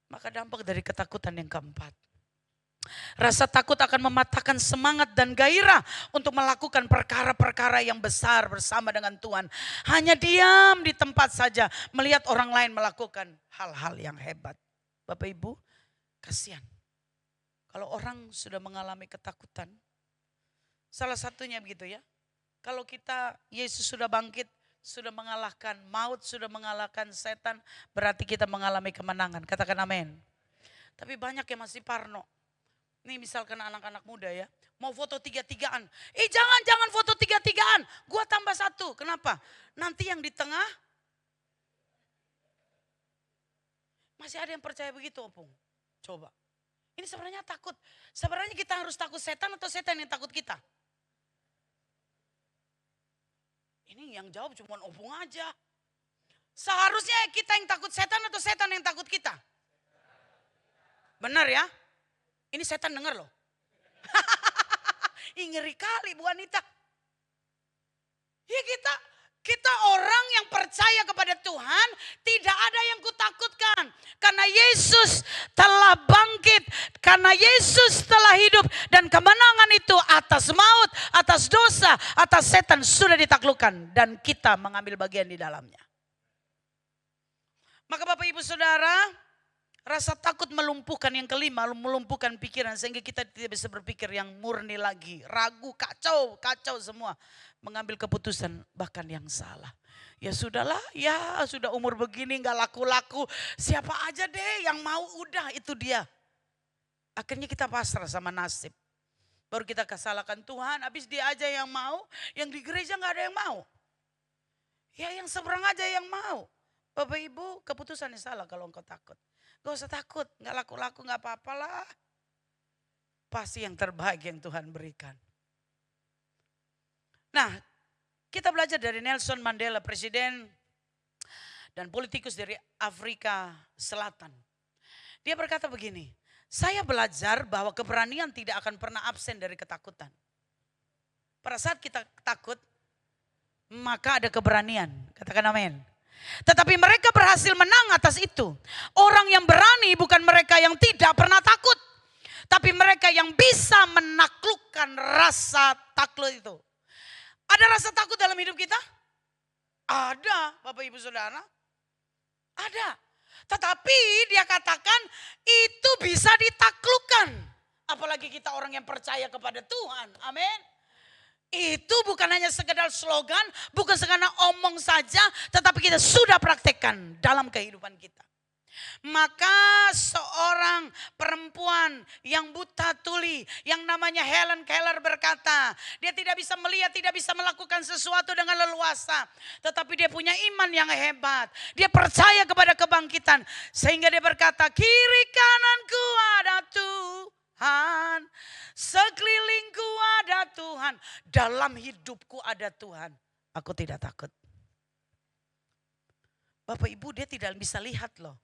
Maka dampak dari ketakutan yang keempat. Rasa takut akan mematahkan semangat dan gairah untuk melakukan perkara-perkara yang besar bersama dengan Tuhan. Hanya diam di tempat saja melihat orang lain melakukan hal-hal yang hebat. Bapak Ibu, kasihan. Kalau orang sudah mengalami ketakutan, salah satunya begitu ya. Kalau kita, Yesus sudah bangkit, sudah mengalahkan maut, sudah mengalahkan setan, berarti kita mengalami kemenangan. Katakan amin. Tapi banyak yang masih parno. Nih misalkan anak-anak muda ya, mau foto tiga-tigaan. Jangan foto tiga-tigaan, gua tambah satu. Kenapa? Nanti yang di tengah, masih ada yang percaya begitu opung. Coba, ini sebenarnya takut. Sebenarnya kita harus takut setan atau setan yang takut kita? Ini yang jawab cuma opung aja. Seharusnya kita yang takut setan atau setan yang takut kita? Benar ya? Ini setan dengar loh. Ngeri kali Bu Anita. Ya kita orang yang percaya kepada Tuhan, tidak ada yang kutakutkan. Karena Yesus telah bangkit, karena Yesus telah hidup. Dan kemenangan itu atas maut, atas dosa, atas setan sudah ditaklukkan. Dan kita mengambil bagian di dalamnya. Maka Bapak Ibu Saudara, rasa takut melumpuhkan, yang kelima, melumpuhkan pikiran sehingga kita tidak bisa berpikir yang murni lagi. Ragu, kacau semua. Mengambil keputusan bahkan yang salah. Ya sudahlah, ya sudah umur begini gak laku-laku. Siapa aja deh yang mau, udah itu dia. Akhirnya kita pasrah sama nasib. Baru kita kesalahkan Tuhan, habis dia aja yang mau, yang di gereja gak ada yang mau. Ya yang seberang aja yang mau. Bapak Ibu, keputusannya salah kalau engkau takut. Gak usah takut, gak laku-laku, gak apa-apalah. Pasti yang terbaik yang Tuhan berikan. Nah, kita belajar dari Nelson Mandela, presiden dan politikus dari Afrika Selatan. Dia berkata begini, saya belajar bahwa keberanian tidak akan pernah absen dari ketakutan. Pada saat kita takut, maka ada keberanian. Katakan amin. Tetapi mereka berhasil menang atas itu. Orang yang berani bukan mereka yang tidak pernah takut. Tapi mereka yang bisa menaklukkan rasa takut itu. Ada rasa takut dalam hidup kita? Ada, Bapak Ibu Saudara. Ada. Tetapi dia katakan itu bisa ditaklukkan. Apalagi kita orang yang percaya kepada Tuhan. Amin. Itu bukan hanya sekedar slogan, bukan sekedar omong saja, tetapi kita sudah praktekkan dalam kehidupan kita. Maka seorang perempuan yang buta tuli, yang namanya Helen Keller berkata, dia tidak bisa melihat, tidak bisa melakukan sesuatu dengan leluasa. Tetapi dia punya iman yang hebat. Dia percaya kepada kebangkitan. Sehingga dia berkata, kiri kananku ada Tuhan, sekelilingku ada Tuhan, dalam hidupku ada Tuhan. Aku tidak takut. Bapak Ibu, dia tidak bisa lihat loh.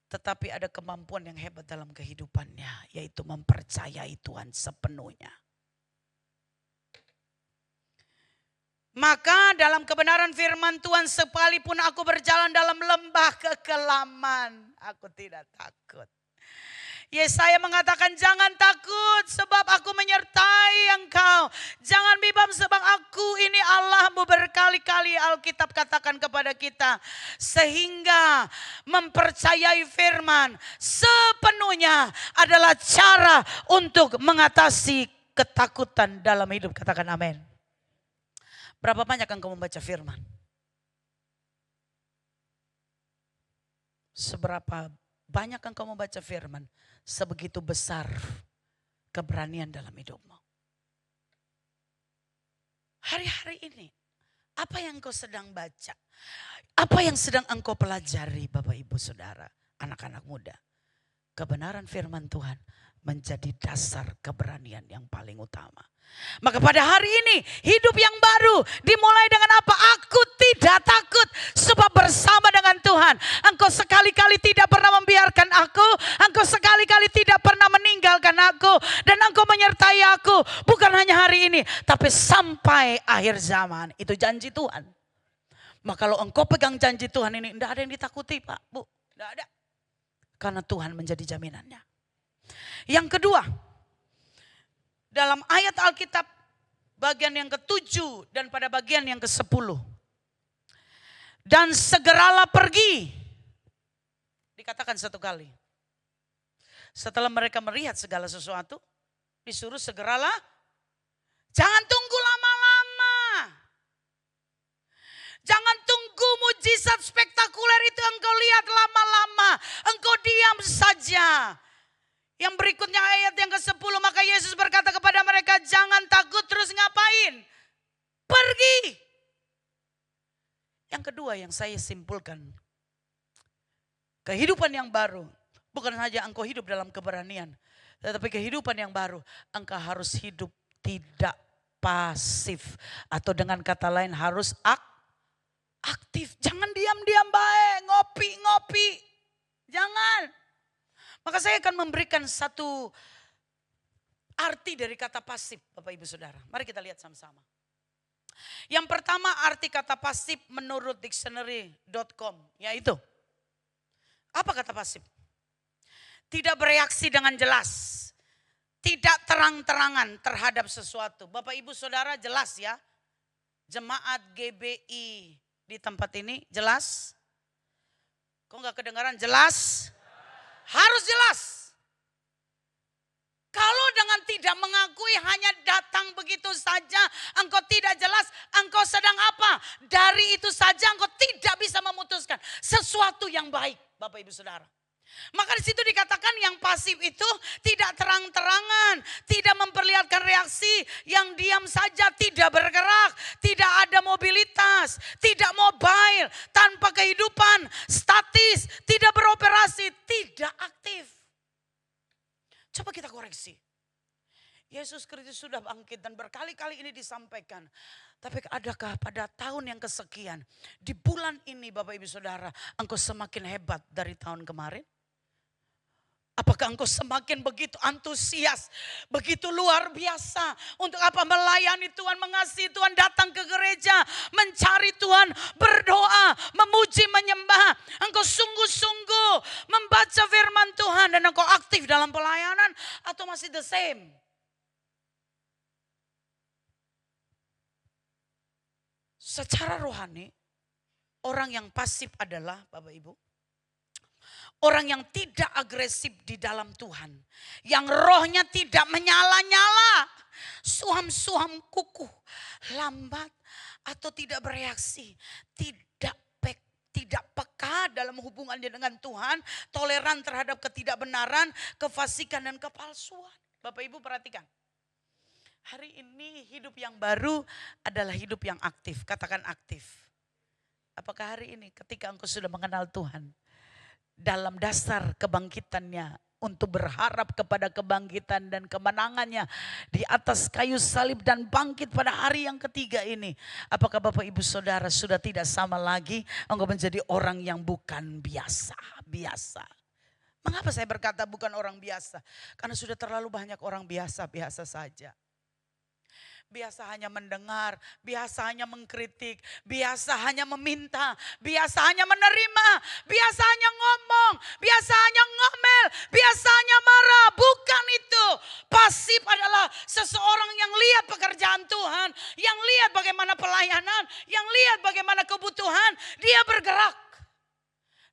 Tetapi ada kemampuan yang hebat dalam kehidupannya, yaitu mempercayai Tuhan sepenuhnya. Maka dalam kebenaran firman Tuhan, sekalipun aku berjalan dalam lembah kekelaman, aku tidak takut. Yesaya mengatakan jangan takut sebab aku menyertai engkau. Jangan bimbang sebab aku ini Allahmu, berkali-kali Alkitab katakan kepada kita. Sehingga mempercayai firman sepenuhnya adalah cara untuk mengatasi ketakutan dalam hidup. Katakan amin. Berapa banyak engkau membaca firman? Seberapa banyak engkau membaca firman, sebegitu besar keberanian dalam hidupmu. Hari-hari ini, apa yang engkau sedang baca? Apa yang sedang engkau pelajari Bapak Ibu Saudara, anak-anak muda? Kebenaran firman Tuhan menjadi dasar keberanian yang paling utama. Maka pada hari ini hidup yang baru dimulai dengan apa? Aku tidak takut sebab bersama dengan Tuhan. Engkau sekali-kali tidak pernah membiarkan aku. Engkau sekali-kali tidak pernah meninggalkan aku. Dan engkau menyertai aku. Bukan hanya hari ini, tapi sampai akhir zaman. Itu janji Tuhan. Maka kalau engkau pegang janji Tuhan ini, tidak ada yang ditakuti Pak, Bu. Tidak ada. Karena Tuhan menjadi jaminannya. Yang kedua, dalam ayat Alkitab bagian yang ke-7 dan pada bagian yang ke-10. Dan segeralah pergi. Dikatakan satu kali. Setelah mereka melihat segala sesuatu, disuruh segeralah. Jangan tunggu lama-lama. Jangan tunggu mujizat spektakuler itu engkau lihat lama-lama. Engkau diam saja. Yang berikutnya ayat yang ke-10, maka Yesus berkata kepada mereka, jangan takut, terus ngapain? Pergi. Yang kedua yang saya simpulkan, kehidupan yang baru, bukan saja engkau hidup dalam keberanian, tetapi kehidupan yang baru, engkau harus hidup tidak pasif. Atau dengan kata lain harus aktif. Jangan diam-diam baik, ngopi-ngopi. Jangan. Maka saya akan memberikan satu arti dari kata pasif Bapak Ibu Saudara. Mari kita lihat sama-sama. Yang pertama arti kata pasif menurut dictionary.com yaitu. Apa kata pasif? Tidak bereaksi dengan jelas. Tidak terang-terangan terhadap sesuatu. Bapak Ibu Saudara jelas ya. Jemaat GBI di tempat ini jelas. Kok enggak kedengaran jelas? Harus jelas. Kalau dengan tidak mengakui hanya datang begitu saja, engkau tidak jelas, engkau sedang apa? Dari itu saja engkau tidak bisa memutuskan sesuatu yang baik, Bapak Ibu Saudara. Maka di situ dikatakan yang pasif itu tidak terang-terangan, tidak memperlihatkan reaksi, yang diam saja, tidak bergerak, tidak ada mobilitas, tidak mobile, tanpa kehidupan, statis, tidak beroperasi, tidak aktif. Coba kita koreksi. Yesus Kristus sudah bangkit dan berkali-kali ini disampaikan. Tapi adakah pada tahun yang kesekian, di bulan ini Bapak Ibu Saudara, engkau semakin hebat dari tahun kemarin? Apakah engkau semakin begitu antusias, begitu luar biasa untuk apa? Melayani Tuhan, mengasihi Tuhan, datang ke gereja, mencari Tuhan, berdoa, memuji, menyembah. Engkau sungguh-sungguh membaca firman Tuhan dan engkau aktif dalam pelayanan atau masih the same? Secara rohani, orang yang pasif adalah Bapak Ibu, orang yang tidak agresif di dalam Tuhan. Yang rohnya tidak menyala-nyala. Suam-suam kukuh. Lambat atau tidak bereaksi. Tidak peka dalam hubungannya dengan Tuhan. Toleran terhadap ketidakbenaran, kefasikan dan kepalsuan. Bapak Ibu perhatikan. Hari ini hidup yang baru adalah hidup yang aktif. Katakan aktif. Apakah hari ini ketika engkau sudah mengenal Tuhan, dalam dasar kebangkitannya untuk berharap kepada kebangkitan dan kemenangannya di atas kayu salib dan bangkit pada hari yang ketiga ini. Apakah Bapak Ibu Saudara sudah tidak sama lagi? Engkau menjadi orang yang bukan biasa. Mengapa saya berkata bukan orang biasa? Karena sudah terlalu banyak orang biasa saja. Biasa hanya mendengar, biasa hanya mengkritik, biasa hanya meminta, biasa hanya menerima, biasa hanya ngomong, biasa hanya ngomel, biasa hanya marah. bagaimana pelayanan, yang lihat bagaimana kebutuhan, dia bergerak.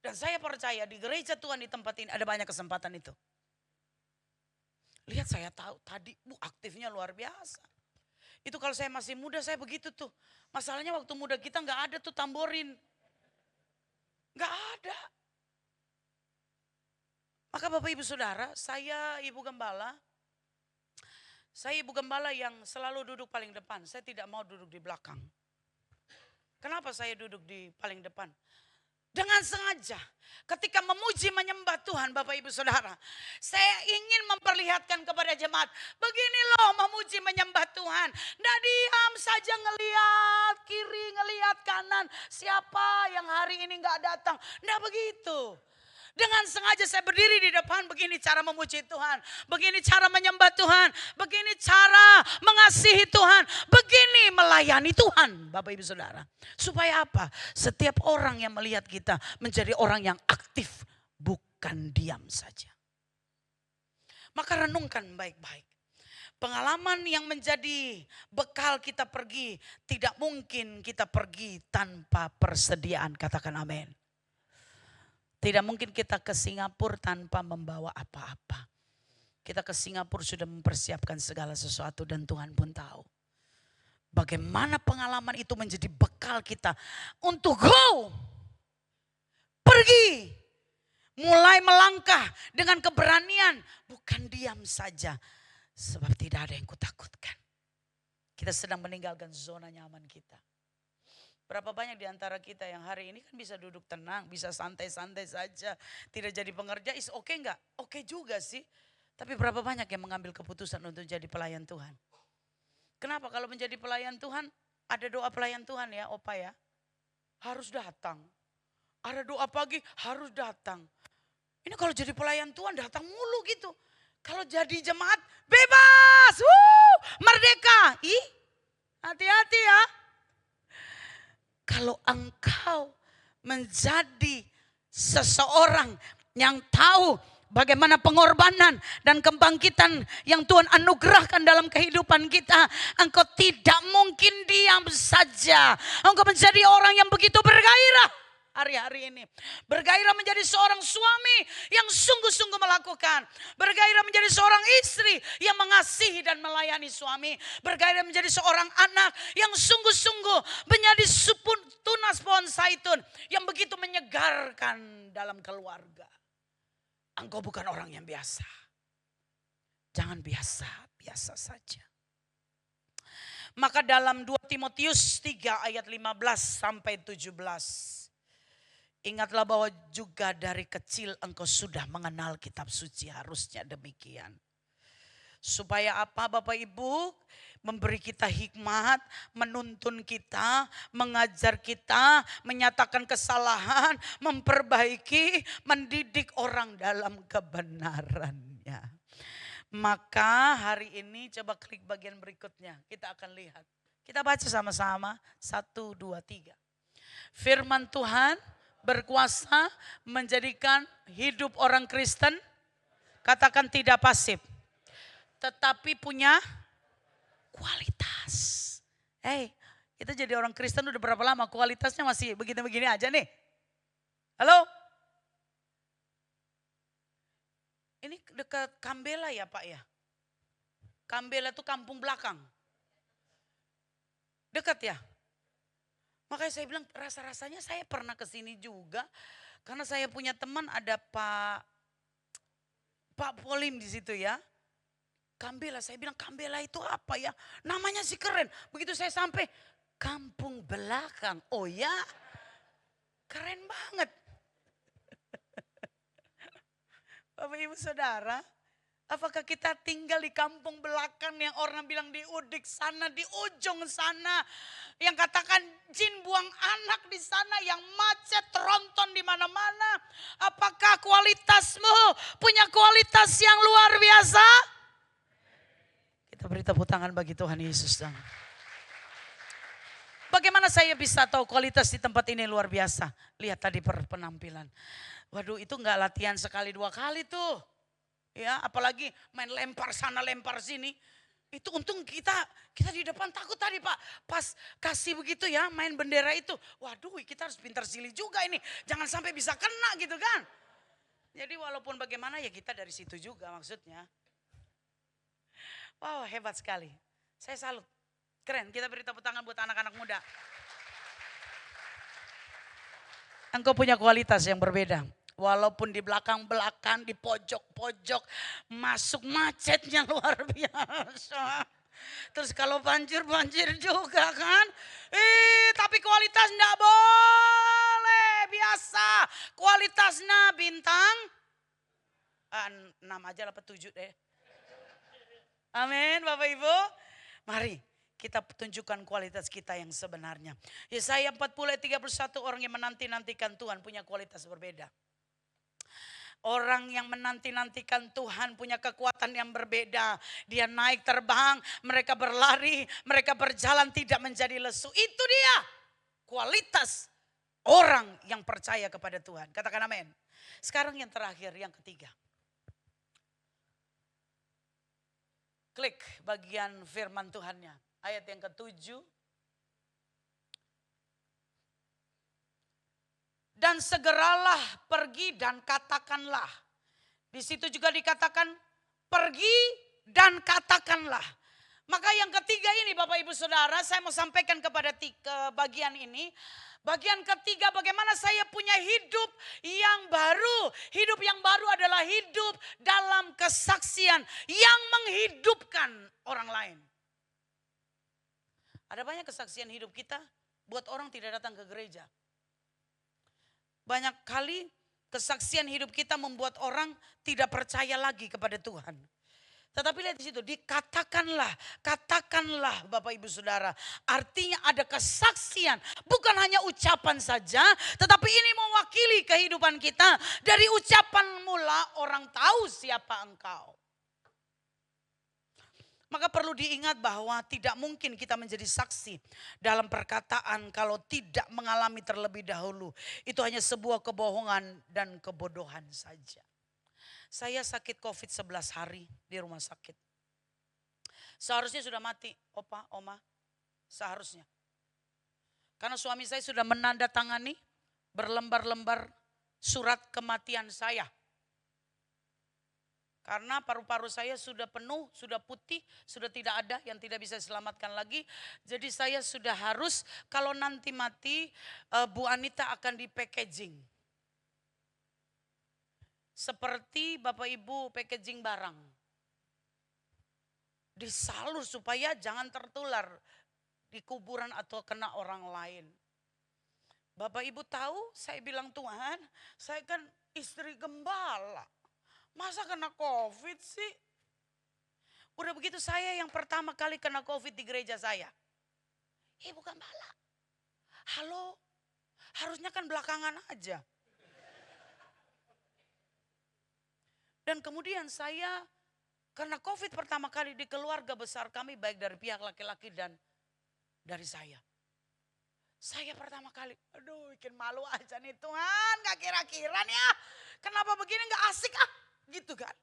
Dan saya percaya di gereja Tuhan di tempat ini ada banyak kesempatan itu. Lihat saya tahu tadi aktifnya luar biasa. Itu kalau saya masih muda saya begitu tuh. Masalahnya waktu muda kita nggak ada tuh tamborin. Nggak ada. Maka Bapak Ibu Saudara, saya Ibu Gembala yang selalu duduk paling depan. Saya tidak mau duduk di belakang. Kenapa saya duduk di paling depan? Dengan sengaja ketika memuji menyembah Tuhan Bapak Ibu Saudara. Saya ingin memperlihatkan kepada jemaat. Begini loh memuji menyembah Tuhan. Nggak diam saja ngeliat kiri ngeliat kanan. Siapa yang hari ini nggak datang. Nggak begitu. Dengan sengaja saya berdiri di depan, begini cara memuji Tuhan, begini cara menyembah Tuhan, begini cara mengasihi Tuhan, begini melayani Tuhan Bapak Ibu Saudara. Supaya apa? Setiap orang yang melihat kita menjadi orang yang aktif, bukan diam saja. Maka renungkan baik-baik. Pengalaman yang menjadi bekal kita pergi, tidak mungkin kita pergi tanpa persediaan, katakan amin. Tidak mungkin kita ke Singapura tanpa membawa apa-apa. Kita ke Singapura sudah mempersiapkan segala sesuatu dan Tuhan pun tahu. Bagaimana pengalaman itu menjadi bekal kita untuk go. Pergi. Mulai melangkah dengan keberanian. Bukan diam saja. Sebab tidak ada yang kutakutkan. Kita sedang meninggalkan zona nyaman kita. Berapa banyak di antara kita yang hari ini kan bisa duduk tenang, bisa santai-santai saja. Tidak jadi pengerja, is oke enggak? Oke juga sih. Tapi berapa banyak yang mengambil keputusan untuk jadi pelayan Tuhan? Kenapa kalau menjadi pelayan Tuhan, ada doa pelayan Tuhan ya Opa ya. Harus datang. Ada doa pagi, harus datang. Ini kalau jadi pelayan Tuhan datang mulu gitu. Kalau jadi jemaat, bebas, merdeka. Ih, hati-hati ya. Kalau engkau menjadi seseorang yang tahu bagaimana pengorbanan dan kebangkitan yang Tuhan anugerahkan dalam kehidupan kita. Engkau tidak mungkin diam saja. Engkau menjadi orang yang begitu bergairah hari-hari ini. Bergairah menjadi seorang suami yang sungguh-sungguh melakukan. Bergairah menjadi seorang istri yang mengasihi dan melayani suami. Bergairah menjadi seorang anak yang sungguh-sungguh menjadi tunas pohon zaitun yang begitu menyegarkan dalam keluarga. Engkau bukan orang yang biasa. Jangan biasa saja. Maka dalam 2 Timotius 3 ayat 15 sampai 17. Ingatlah bahwa juga dari kecil engkau sudah mengenal kitab suci, harusnya demikian. Supaya apa Bapak Ibu? Memberi kita hikmat, menuntun kita, mengajar kita, menyatakan kesalahan, memperbaiki, mendidik orang dalam kebenarannya. Maka hari ini coba klik bagian berikutnya, kita akan lihat. Kita baca sama-sama, 1, 2, 3. Firman Tuhan berkuasa menjadikan hidup orang Kristen, katakan tidak pasif, tetapi punya kualitas. Kita jadi orang Kristen udah berapa lama, kualitasnya masih begini-begini aja nih. Halo? Ini dekat Kambela ya Pak ya? Kambela itu kampung belakang. Dekat ya? Makanya saya bilang rasa-rasanya saya pernah ke sini juga. Karena saya punya teman ada Pak Polim di situ ya. Kambela, saya bilang Kambela itu apa ya? Namanya sih keren. Begitu saya sampai kampung belakang. Oh ya, keren banget. Bapak Ibu Saudara, apakah kita tinggal di kampung belakang yang orang bilang di Udik sana, di ujung sana. Yang katakan jin buang anak di sana, yang macet, tronton di mana-mana. Apakah kualitasmu punya kualitas yang luar biasa? Kita beri tepuk tangan bagi Tuhan Yesus. Bagaimana saya bisa tahu kualitas di tempat ini luar biasa? Lihat tadi penampilan. Waduh, itu enggak latihan sekali 2 kali tuh. Ya, apalagi main lempar sana lempar sini. Itu untung kita di depan takut tadi Pak. Pas kasih begitu ya main bendera itu. Waduh kita harus pintar silih juga ini. Jangan sampai bisa kena gitu kan. Jadi walaupun bagaimana ya kita dari situ juga maksudnya. Wow hebat sekali. Saya salut. Keren kita beri tepuk tangan buat anak-anak muda. Engkau punya kualitas yang berbeda. Walaupun di belakang-belakang, di pojok-pojok, masuk macetnya luar biasa. Terus kalau banjir juga kan. Tapi kualitas enggak boleh biasa. Kualitasnya bintang 6 aja lah 7 deh. Amin Bapak Ibu. Mari kita tunjukkan kualitas kita yang sebenarnya. Yesaya 40 ayat 31 orang yang menanti-nantikan Tuhan punya kualitas berbeda. Orang yang menanti-nantikan Tuhan punya kekuatan yang berbeda. Dia naik terbang, mereka berlari, mereka berjalan tidak menjadi lesu. Itu dia kualitas orang yang percaya kepada Tuhan. Katakan amin. Sekarang yang terakhir, yang ketiga. Klik bagian firman Tuhannya. Ayat yang ke-7. Dan segeralah pergi dan katakanlah. Di situ juga dikatakan pergi dan katakanlah. Maka yang ketiga ini Bapak Ibu Saudara saya mau sampaikan kepada bagian ini. Bagian ketiga bagaimana saya punya hidup yang baru. Hidup yang baru adalah hidup dalam kesaksian yang menghidupkan orang lain. Ada banyak kesaksian hidup kita buat orang tidak datang ke gereja. Banyak kali kesaksian hidup kita membuat orang tidak percaya lagi kepada Tuhan. Tetapi lihat di situ, dikatakanlah, katakanlah Bapak Ibu Saudara. Artinya ada kesaksian, bukan hanya ucapan saja, tetapi ini mewakili kehidupan kita. Dari ucapan mula orang tahu siapa engkau. Maka perlu diingat bahwa tidak mungkin kita menjadi saksi dalam perkataan kalau tidak mengalami terlebih dahulu. Itu hanya sebuah kebohongan dan kebodohan saja. Saya sakit COVID 11 hari di rumah sakit. Seharusnya sudah mati, opa, oma, seharusnya. Karena suami saya sudah menandatangani berlembar-lembar surat kematian saya. Karena paru-paru saya sudah penuh, sudah putih, sudah tidak ada yang tidak bisa diselamatkan lagi. Jadi saya sudah harus kalau nanti mati Bu Anita akan di packaging. Seperti Bapak Ibu packaging barang. Disalur supaya jangan tertular di kuburan atau kena orang lain. Bapak Ibu tahu saya bilang Tuhan saya kan istri gembala. Masa kena COVID sih? Udah begitu saya yang pertama kali kena COVID di gereja saya. Ibu gembala. Halo, harusnya kan belakangan aja. Dan kemudian saya kena COVID pertama kali di keluarga besar kami baik dari pihak laki-laki dan dari saya. Saya pertama kali, aduh bikin malu aja nih Tuhan, gak kira-kira nih ya. Kenapa begini gak asik gitu kan.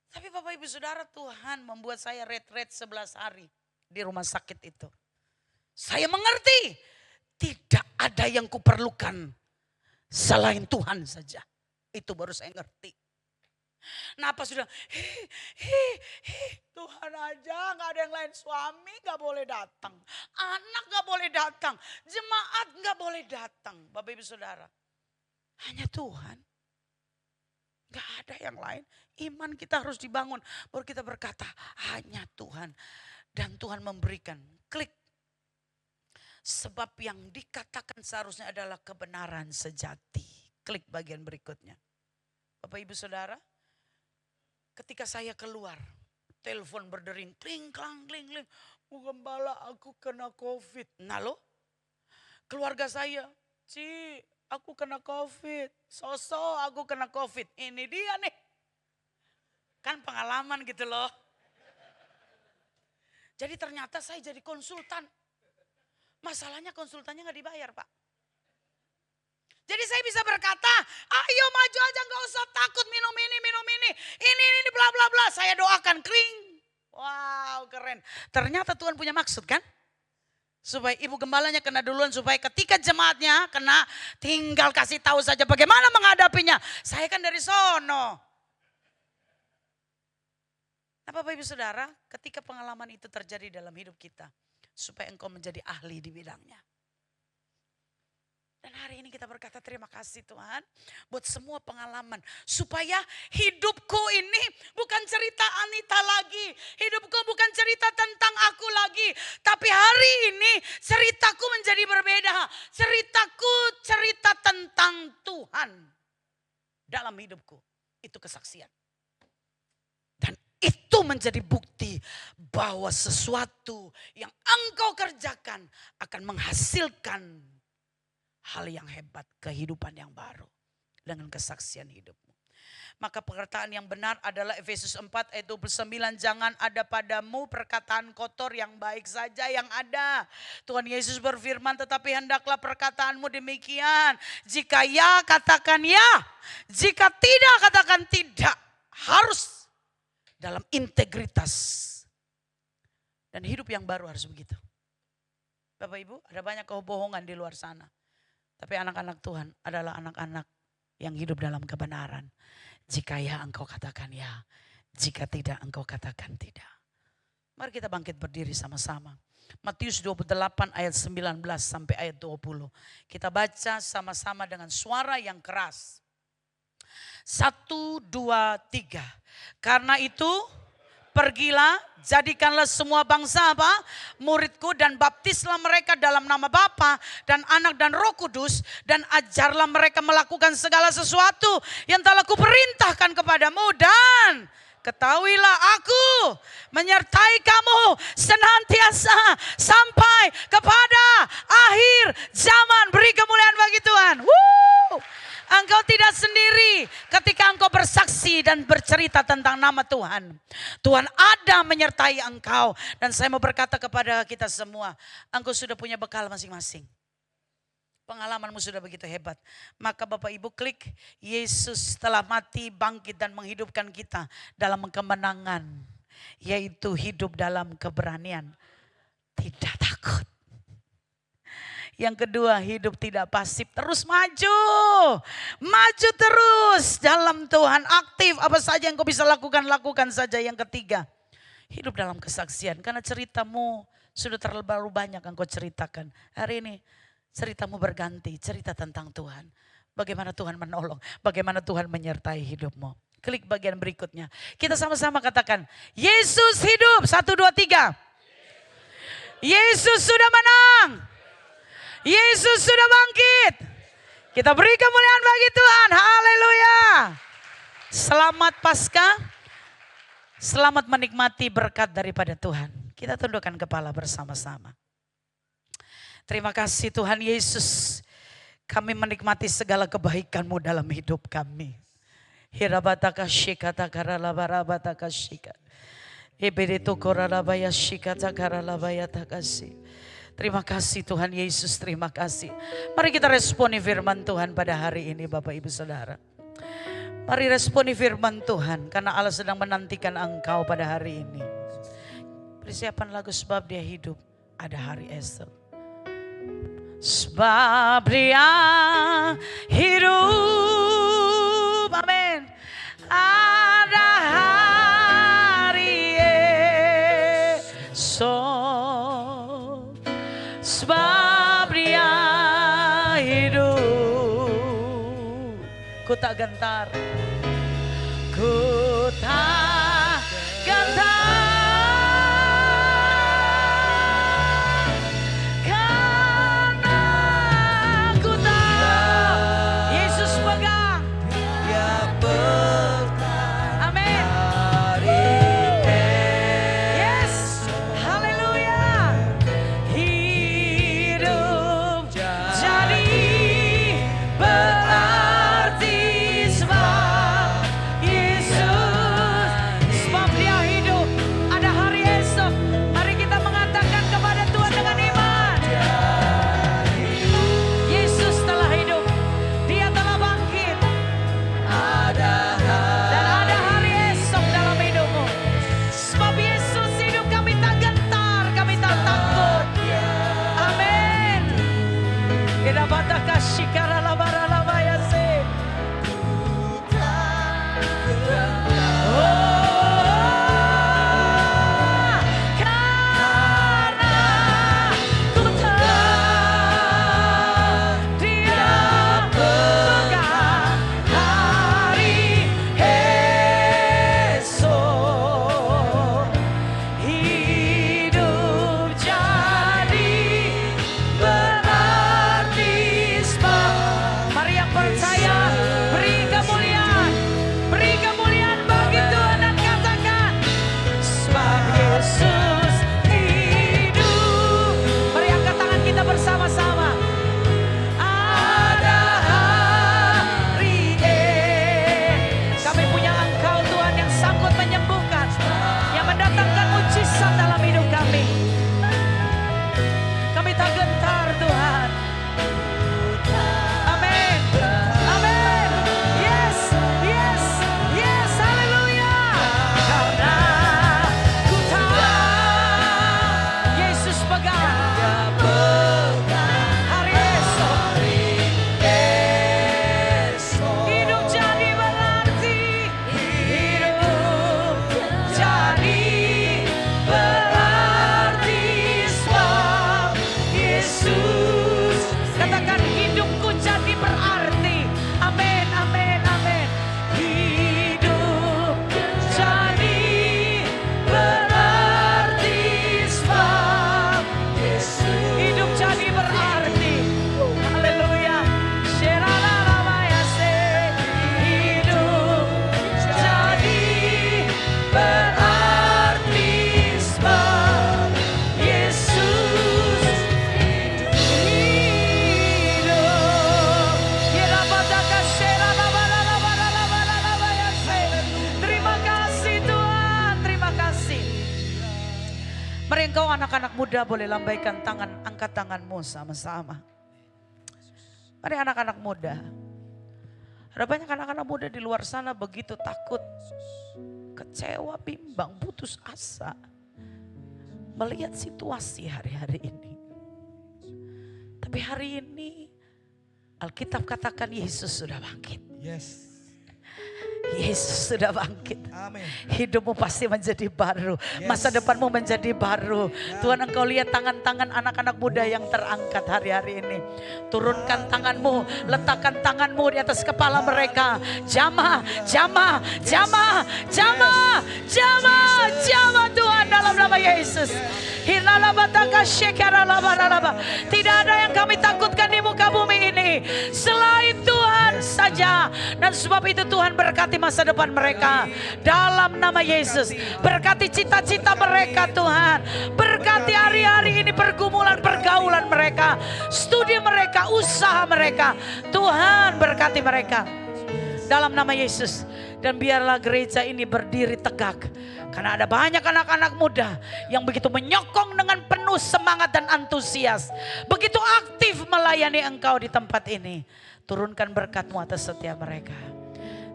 Tapi Bapak Ibu Saudara Tuhan membuat saya retret 11 hari di rumah sakit itu. Saya mengerti tidak ada yang kuperlukan selain Tuhan saja. Itu baru saya ngerti. Nah pas sudah Tuhan aja gak ada yang lain, suami gak boleh datang, anak gak boleh datang, jemaat gak boleh datang. Bapak Ibu Saudara hanya Tuhan, gak ada yang lain. Iman kita harus dibangun baru kita berkata hanya Tuhan. Dan Tuhan memberikan klik. Sebab yang dikatakan seharusnya adalah kebenaran sejati. Klik bagian berikutnya. Bapak Ibu Saudara, ketika saya keluar, telepon berdering, kling, klang, kling, kling. Bu Gembala aku kena COVID. Nah lo, keluarga saya, Ci aku kena COVID. Sosok aku kena COVID. Ini dia nih. Kan pengalaman gitu loh. Jadi ternyata saya jadi konsultan. Masalahnya konsultannya gak dibayar Pak. Jadi saya bisa berkata, ayo maju aja gak usah takut minum ini. Ini bla bla bla. Saya doakan kling. Wow keren. Ternyata Tuhan punya maksud kan? Supaya ibu gembalanya kena duluan, supaya ketika jemaatnya kena, tinggal kasih tahu saja bagaimana menghadapinya. Saya kan dari sono. Nah Bapak Ibu Saudara, ketika pengalaman itu terjadi dalam hidup kita, supaya engkau menjadi ahli di bidangnya. Dan hari ini kita berkata terima kasih Tuhan buat semua pengalaman. Supaya hidupku ini bukan cerita Anita lagi. Hidupku bukan cerita tentang aku lagi. Tapi hari ini ceritaku menjadi berbeda. Ceritaku cerita tentang Tuhan dalam hidupku. Itu kesaksian. Dan itu menjadi bukti bahwa sesuatu yang engkau kerjakan akan menghasilkan hal yang hebat, kehidupan yang baru dengan kesaksian hidupmu. Maka perkataan yang benar adalah Efesus 4 ayat 29, jangan ada padamu perkataan kotor, yang baik saja yang ada. Tuhan Yesus berfirman, tetapi hendaklah perkataanmu demikian. Jika ya, katakan ya. Jika tidak, katakan tidak. Harus dalam integritas. Dan hidup yang baru harus begitu. Bapak Ibu, ada banyak kebohongan di luar sana. Tapi anak-anak Tuhan adalah anak-anak yang hidup dalam kebenaran. Jika ya engkau katakan ya, jika tidak engkau katakan tidak. Mari kita bangkit berdiri sama-sama. Matius 28 ayat 19 sampai ayat 20. Kita baca sama-sama dengan suara yang keras. 1, 2, 3. Karena itu pergilah, jadikanlah semua bangsa apa? Muridku, dan baptislah mereka dalam nama Bapa dan Anak dan Roh Kudus, dan ajarlah mereka melakukan segala sesuatu yang telah kuperintahkan kepadamu, dan ketahuilah aku menyertai kamu senantiasa sampai kepada akhir zaman. Beri kemuliaan bagi Tuhan. Engkau tidak sendiri ketika engkau bersaksi dan bercerita tentang nama Tuhan. Tuhan ada menyertai engkau. Dan saya mau berkata kepada kita semua, engkau sudah punya bekal masing-masing. Pengalamanmu sudah begitu hebat. Maka Bapak Ibu klik, Yesus telah mati, bangkit dan menghidupkan kita dalam kemenangan. Yaitu hidup dalam keberanian. Tidak takut. Yang kedua, hidup tidak pasif, terus maju. Maju terus dalam Tuhan, aktif. Apa saja yang kau bisa lakukan, lakukan saja. Yang ketiga, hidup dalam kesaksian. Karena ceritamu sudah terlalu banyak yang kau ceritakan. Hari ini ceritamu berganti, cerita tentang Tuhan. Bagaimana Tuhan menolong, bagaimana Tuhan menyertai hidupmu. Klik bagian berikutnya. Kita sama-sama katakan, Yesus hidup. 1, 2, 3. Yesus sudah menang. Yesus sudah bangkit. Kita beri kemuliaan bagi Tuhan. Haleluya. Selamat Paskah. Selamat menikmati berkat daripada Tuhan. Kita tundukkan kepala bersama-sama. Terima kasih Tuhan Yesus. Kami menikmati segala kebaikan-Mu dalam hidup kami. Hirabataka shikata karalabarabata shika. Ebereto koralabaya shikata karalabaya takasi. Terima kasih Tuhan Yesus, terima kasih. Mari kita responi firman Tuhan pada hari ini Bapak Ibu Saudara. Mari responi firman Tuhan karena Allah sedang menantikan engkau pada hari ini. Persiapan lagu sebab dia hidup, ada hari esok. Sebab dia hidup, amin. Ada hari esok. Sebab dia hidup. Ku tak gentar. Ku tak gentar. Karena ku tahu Yesus pegang. Dia pegang. Amin. Yes. Haleluya. Hidup jadi berarti sebab Yesus muda boleh lambaikan tangan, angkat tanganmu sama-sama. Mari anak-anak muda. Ada banyak anak-anak muda di luar sana begitu takut, kecewa, bimbang, putus asa. Melihat situasi hari-hari ini. Tapi hari ini Alkitab katakan Yesus sudah bangkit. Yes. Yesus sudah bangkit. Amin. Hidupmu pasti menjadi baru. Yes. Masa depanmu menjadi baru. Tuhan, engkau lihat tangan-tangan anak-anak muda yang terangkat hari-hari ini. Turunkan tanganmu, letakkan tanganmu di atas kepala mereka. Jamah, jamah, jamah, jamah, jamah, jamah Tuhan dalam nama Yesus. Tidak ada yang kami takutkan di muka bumi ini selain Tuhan saja. Dan sebab itu Tuhan berkati masa depan mereka dalam nama Yesus. Berkati cita-cita mereka Tuhan. Berkati hari-hari ini pergumulan pergaulan mereka, studi mereka, usaha mereka. Tuhan berkati mereka dalam nama Yesus. Dan biarlah gereja ini berdiri tegak. Karena ada banyak anak-anak muda yang begitu menyokong dengan penuh semangat dan antusias. Begitu aktif melayani engkau di tempat ini. Turunkan berkat-Mu atas setiap mereka.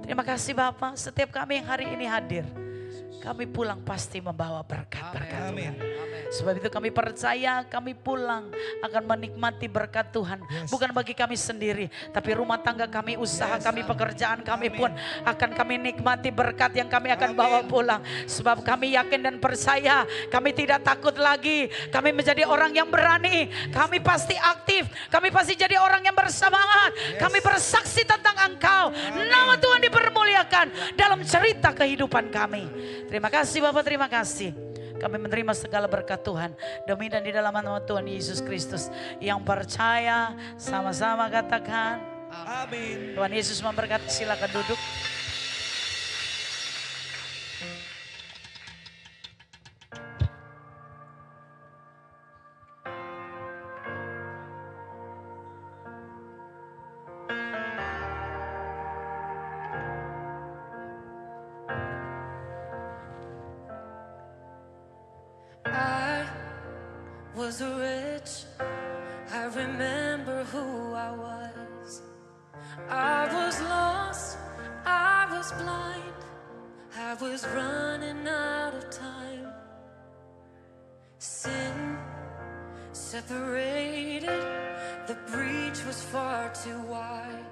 Terima kasih Bapak, setiap kami yang hari ini hadir, kami pulang pasti membawa berkat-berkat Tuhan. Sebab itu kami percaya kami pulang akan menikmati berkat Tuhan. Bukan bagi kami sendiri, tapi rumah tangga kami, usaha kami, pekerjaan kami pun akan kami nikmati berkat yang kami akan bawa pulang. Sebab kami yakin dan percaya kami tidak takut lagi. Kami menjadi orang yang berani. Kami pasti aktif. Kami pasti jadi orang yang bersemangat. Kami bersaksi tentang Engkau. Nama Tuhan dipermuliakan dalam cerita kehidupan kami. Terima kasih Bapak, terima kasih. Kami menerima segala berkat Tuhan. Demi dan di dalam nama Tuhan Yesus Kristus. Yang percaya sama-sama katakan Amin. Tuhan Yesus memberkati, silakan duduk. Was rich, I remember who I was. I was lost, I was blind, I was running out of time. Sin separated, the breach was far too wide.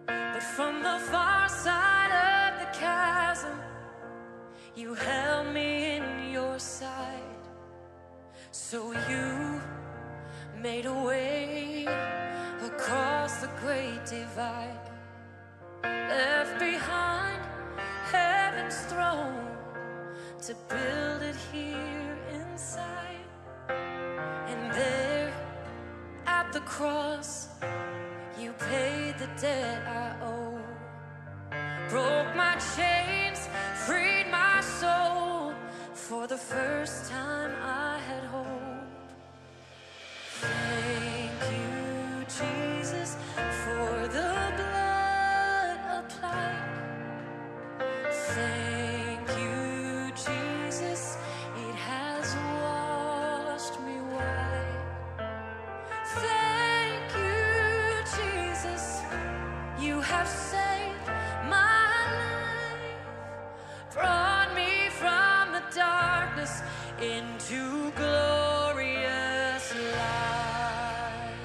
But from the far side of the chasm, you held me in your sight. So you made a way across the great divide, left behind heaven's throne to build it here inside. And there at the cross, you paid the debt I owe, broke my chains, freed my soul. For the first time I had hope. Thank you, Jesus, for the blood applied. Thank you, Jesus, it has washed me white. Thank you, Jesus, you have saved my life, brought me from the darkness into glorious light.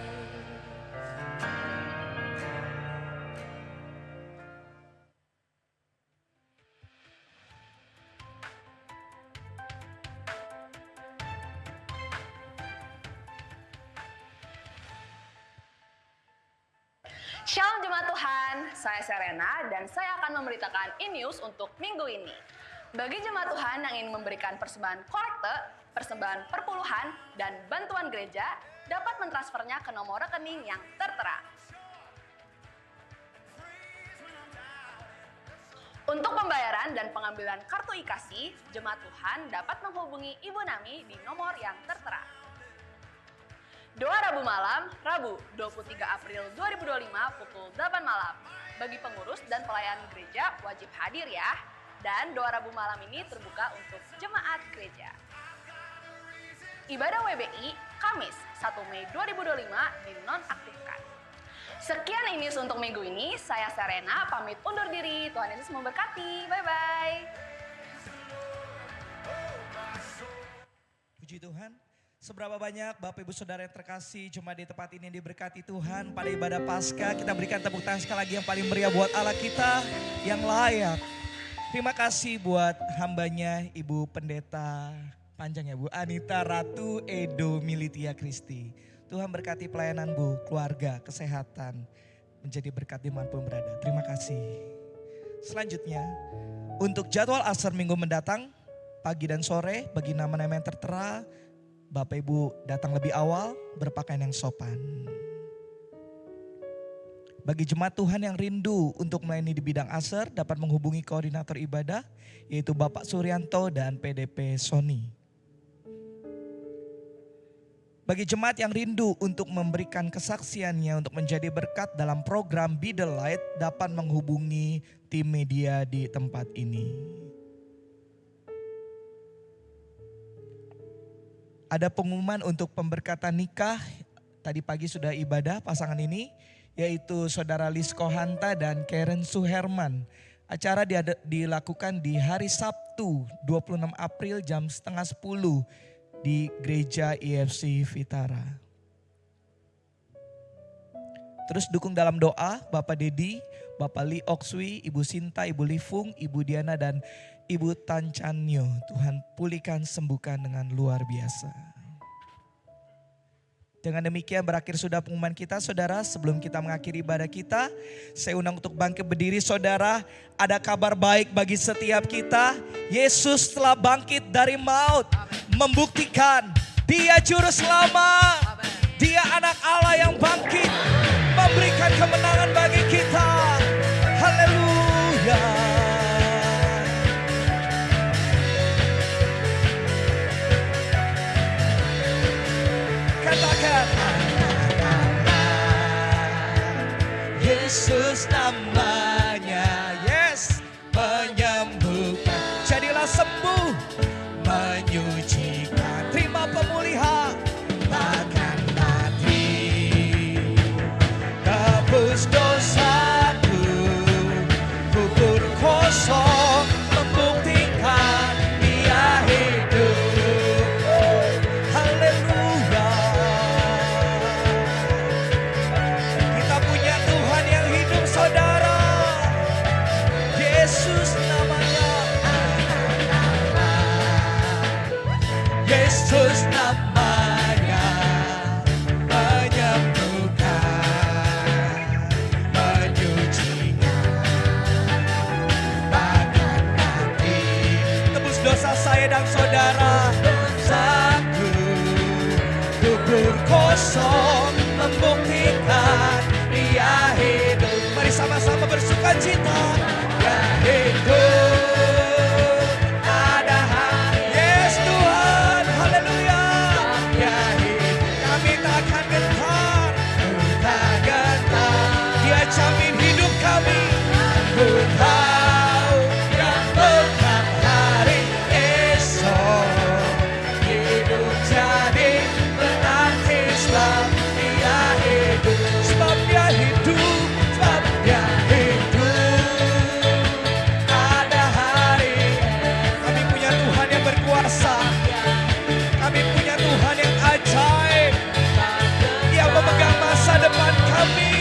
Shalom Jemaat Tuhan, saya Serena dan saya akan memberitakan e-news untuk minggu ini. Bagi jemaat Tuhan yang ingin memberikan persembahan kolekte, persembahan perpuluhan, dan bantuan gereja, dapat mentransfernya ke nomor rekening yang tertera. Untuk pembayaran dan pengambilan kartu iKasih, jemaat Tuhan dapat menghubungi Ibu Nami di nomor yang tertera. Doa Rabu malam, Rabu 23 April 2025 pukul 8 malam. Bagi pengurus dan pelayan gereja wajib hadir ya. Dan doa Rabu malam ini terbuka untuk jemaat gereja. Ibadah WBI Kamis 1 Mei 2025 dinonaktifkan. Sekian ini untuk minggu ini, saya Serena pamit undur diri. Tuhan Yesus memberkati. Bye-bye. Puji Tuhan. Seberapa banyak Bapak Ibu Saudara yang terkasih cuma di tempat ini yang diberkati Tuhan pada ibadah Paskah. Kita berikan tepuk tangan sekali lagi yang paling meriah buat Allah kita yang layak. Terima kasih buat hambanya Ibu Pendeta, panjang ya Bu, Anita Ratu Edo Militia Kristi. Tuhan berkati pelayanan Bu, keluarga, kesehatan, menjadi berkat dimanapun berada. Terima kasih. Selanjutnya, untuk jadwal asar minggu mendatang, pagi dan sore, bagi nama-nama yang tertera, Bapak Ibu datang lebih awal, berpakaian yang sopan. Bagi jemaat Tuhan yang rindu untuk melayani di bidang asar, dapat menghubungi koordinator ibadah, yaitu Bapak Suryanto dan PDP Sony. Bagi jemaat yang rindu untuk memberikan kesaksiannya untuk menjadi berkat dalam program Be The Light, dapat menghubungi tim media di tempat ini. Ada pengumuman untuk pemberkatan nikah, tadi pagi sudah ibadah pasangan ini, yaitu Saudara Lisko Hanta dan Karen Suherman. Acara dilakukan di hari Sabtu 26 April jam 9:30 di Gereja IFC Vitara. Terus dukung dalam doa Bapak Dedi, Bapak Li Okswi, Ibu Sinta, Ibu Lifung, Ibu Diana dan Ibu Tanchanyo. Tuhan pulihkan, sembuhkan dengan luar biasa. Dengan demikian berakhir sudah pengumuman kita saudara. Sebelum kita mengakhiri ibadah kita, saya undang untuk bangkit berdiri saudara. Ada kabar baik bagi setiap kita. Yesus telah bangkit dari maut. Membuktikan Dia juru selamat. Dia anak Allah yang bangkit. Memberikan kemenangan bagi kita. Haleluya. Katakan Yesus namanya, yes, menyembuhkan, jadilah sembuh, menyucikan, terima pemulihan, bahkan mati, tebus dosaku, kubur kosong, membuktikan Dia hidup. Haleluya. Kita punya Tuhan yang hidup saudara. Yesus namanya. Yesus namanya. Menyembuhkan, menyucikan, bahkan mati. Tebus dosa saya dan saudara. Dosaku, kubur kosong, membuktikan Dia hidup. Mari sama-sama bersukacita. Dia hidup, ada hari. Yes Tuhan, haleluya. Dia hidup, kami tak akan gentar. Tak gentar, Dia jamin hidup kami. Ku tahu yang tetap hari esok. Hidup jadi berarti sebab Dia hidup. Sebab Dia hidup, sebab Dia hidup. Ada hari. Kami punya Tuhan yang berkuasa. Kami punya Tuhan yang ajaib. Dia memegang masa depan kami.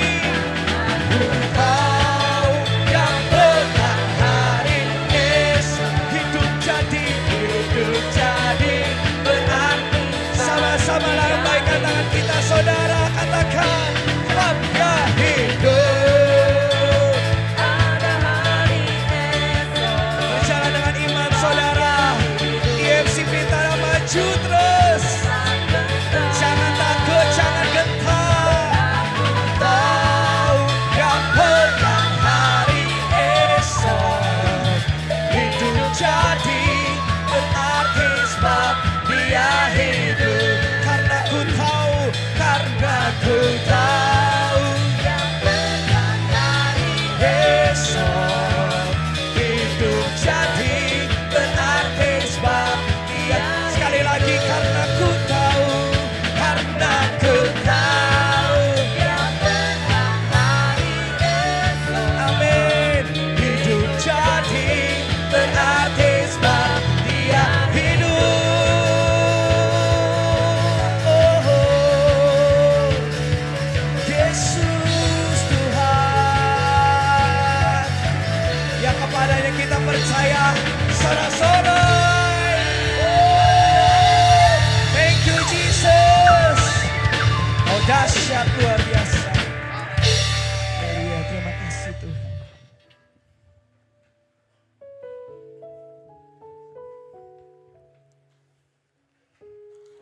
Engkau yang percaya sorak-sorai. Thank you Jesus. Oh dahsyat luar biasa. Haleluya, terima kasih Tuhan.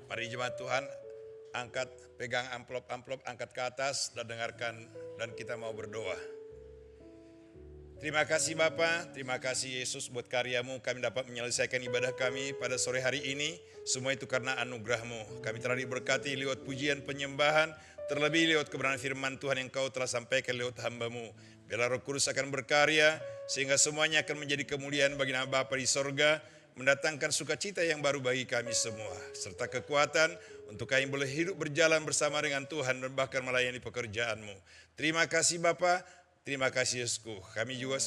Mari jemaat Tuhan, pegang amplop-amplop, angkat ke atas dan dengarkan, dan kita mau berdoa. Terima kasih Bapa, terima kasih Yesus buat karyamu, kami dapat menyelesaikan ibadah kami pada sore hari ini. Semua itu karena anugerah-Mu. Kami telah diberkati lewat pujian penyembahan, terlebih lewat kebenaran firman Tuhan yang Kau telah sampaikan lewat hamba-Mu. Biarlah Roh Kudus akan berkarya, sehingga semuanya akan menjadi kemuliaan bagi nama Bapa di sorga, mendatangkan sukacita yang baru bagi kami semua, serta kekuatan untuk kami boleh hidup berjalan bersama dengan Tuhan dan bahkan melayani pekerjaan-Mu. Terima kasih Bapa, terima kasih Yesusku. Kami juga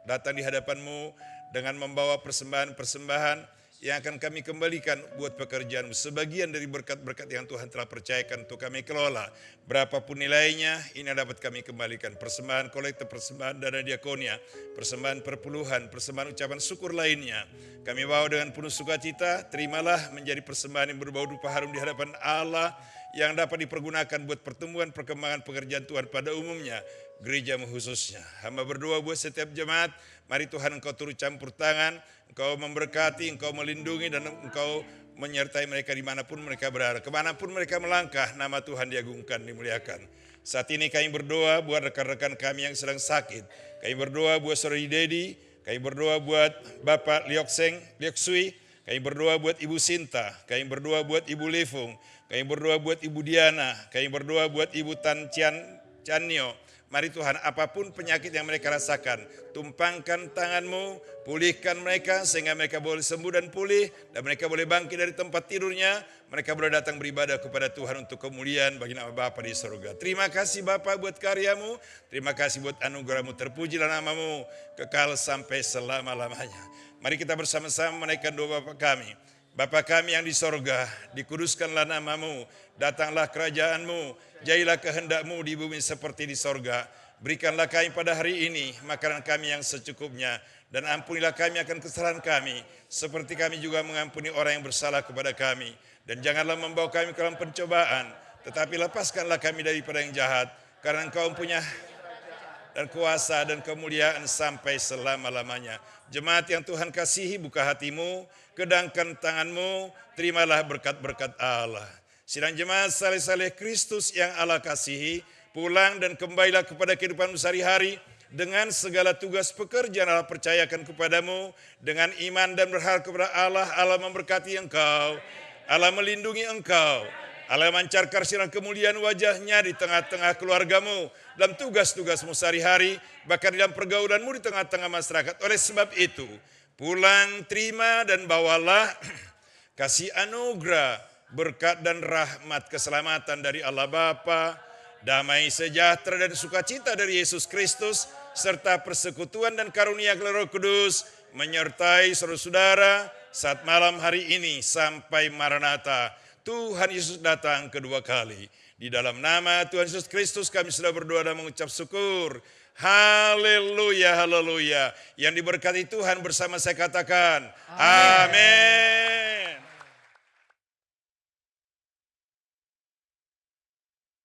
datang di hadapan-Mu dengan membawa persembahan-persembahan yang akan kami kembalikan buat pekerjaan-Mu. Sebagian dari berkat-berkat yang Tuhan telah percayakan untuk kami kelola. Berapapun nilainya, ini dapat kami kembalikan. Persembahan kolektif, persembahan dana diakonia, persembahan perpuluhan, persembahan ucapan syukur lainnya. Kami bawa dengan penuh sukacita, terimalah menjadi persembahan yang berbau rupa harum di hadapan Allah, yang dapat dipergunakan buat pertumbuhan perkembangan pekerjaan Tuhan pada umumnya, gereja-Mu khususnya. Hamba berdoa buat setiap jemaat, mari Tuhan Engkau turut campur tangan, Engkau memberkati, Engkau melindungi, dan Engkau menyertai mereka dimanapun mereka berada. Kemanapun mereka melangkah, nama Tuhan diagungkan, dimuliakan. Saat ini kami berdoa buat rekan-rekan kami yang sedang sakit. Kami berdoa buat Saudari Dedi, kami berdoa buat Bapak Lioksui, kami berdoa buat Ibu Sinta, kami berdoa buat Ibu Lefung, kami berdoa buat Ibu Diana, kami berdoa buat Ibu Tan Chanyo. Mari Tuhan, apapun penyakit yang mereka rasakan, tumpangkan tangan-Mu, pulihkan mereka sehingga mereka boleh sembuh dan pulih, dan mereka boleh bangkit dari tempat tidurnya, mereka boleh datang beribadah kepada Tuhan untuk kemuliaan bagi nama Bapa di surga. Terima kasih Bapa buat karya-Mu, terima kasih buat anugerah-Mu, terpujilah nama-Mu kekal sampai selama-lamanya. Mari kita bersama-sama menaikkan doa Bapa kami. Bapa kami yang di sorga, dikuduskanlah nama-Mu, datanglah kerajaan-Mu, jadilah kehendak-Mu di bumi seperti di sorga. Berikanlah kami pada hari ini makanan kami yang secukupnya, dan ampunilah kami akan kesalahan kami, seperti kami juga mengampuni orang yang bersalah kepada kami. Dan janganlah membawa kami ke dalam pencobaan, tetapi lepaskanlah kami daripada yang jahat, karena Engkau punya dan kuasa dan kemuliaan sampai selama-lamanya. Jemaat yang Tuhan kasihi, buka hatimu, kedangkan tanganmu, terimalah berkat-berkat Allah. Sidang jemaat saleh-saleh Kristus yang Allah kasihi, pulang dan kembalilah kepada kehidupan sehari-hari dengan segala tugas pekerjaan Allah percayakan kepadamu, dengan iman dan berharap kepada Allah. Allah memberkati engkau, Allah melindungi engkau, Allah memancarkan sinar kemuliaan wajahnya di tengah-tengah keluargamu, dalam tugas-tugasmu sehari-hari, bahkan dalam pergaulanmu di tengah-tengah masyarakat. Oleh sebab itu, pulang, terima dan bawalah kasih anugerah, berkat dan rahmat keselamatan dari Allah Bapa, damai sejahtera dan sukacita dari Yesus Kristus, serta persekutuan dan karunia Roh Kudus menyertai saudara-saudara saat malam hari ini sampai Maranatha. Tuhan Yesus datang kedua kali. Di dalam nama Tuhan Yesus Kristus kami sudah berdoa dan mengucap syukur. Haleluya, haleluya. Yang diberkati Tuhan bersama saya katakan, amin.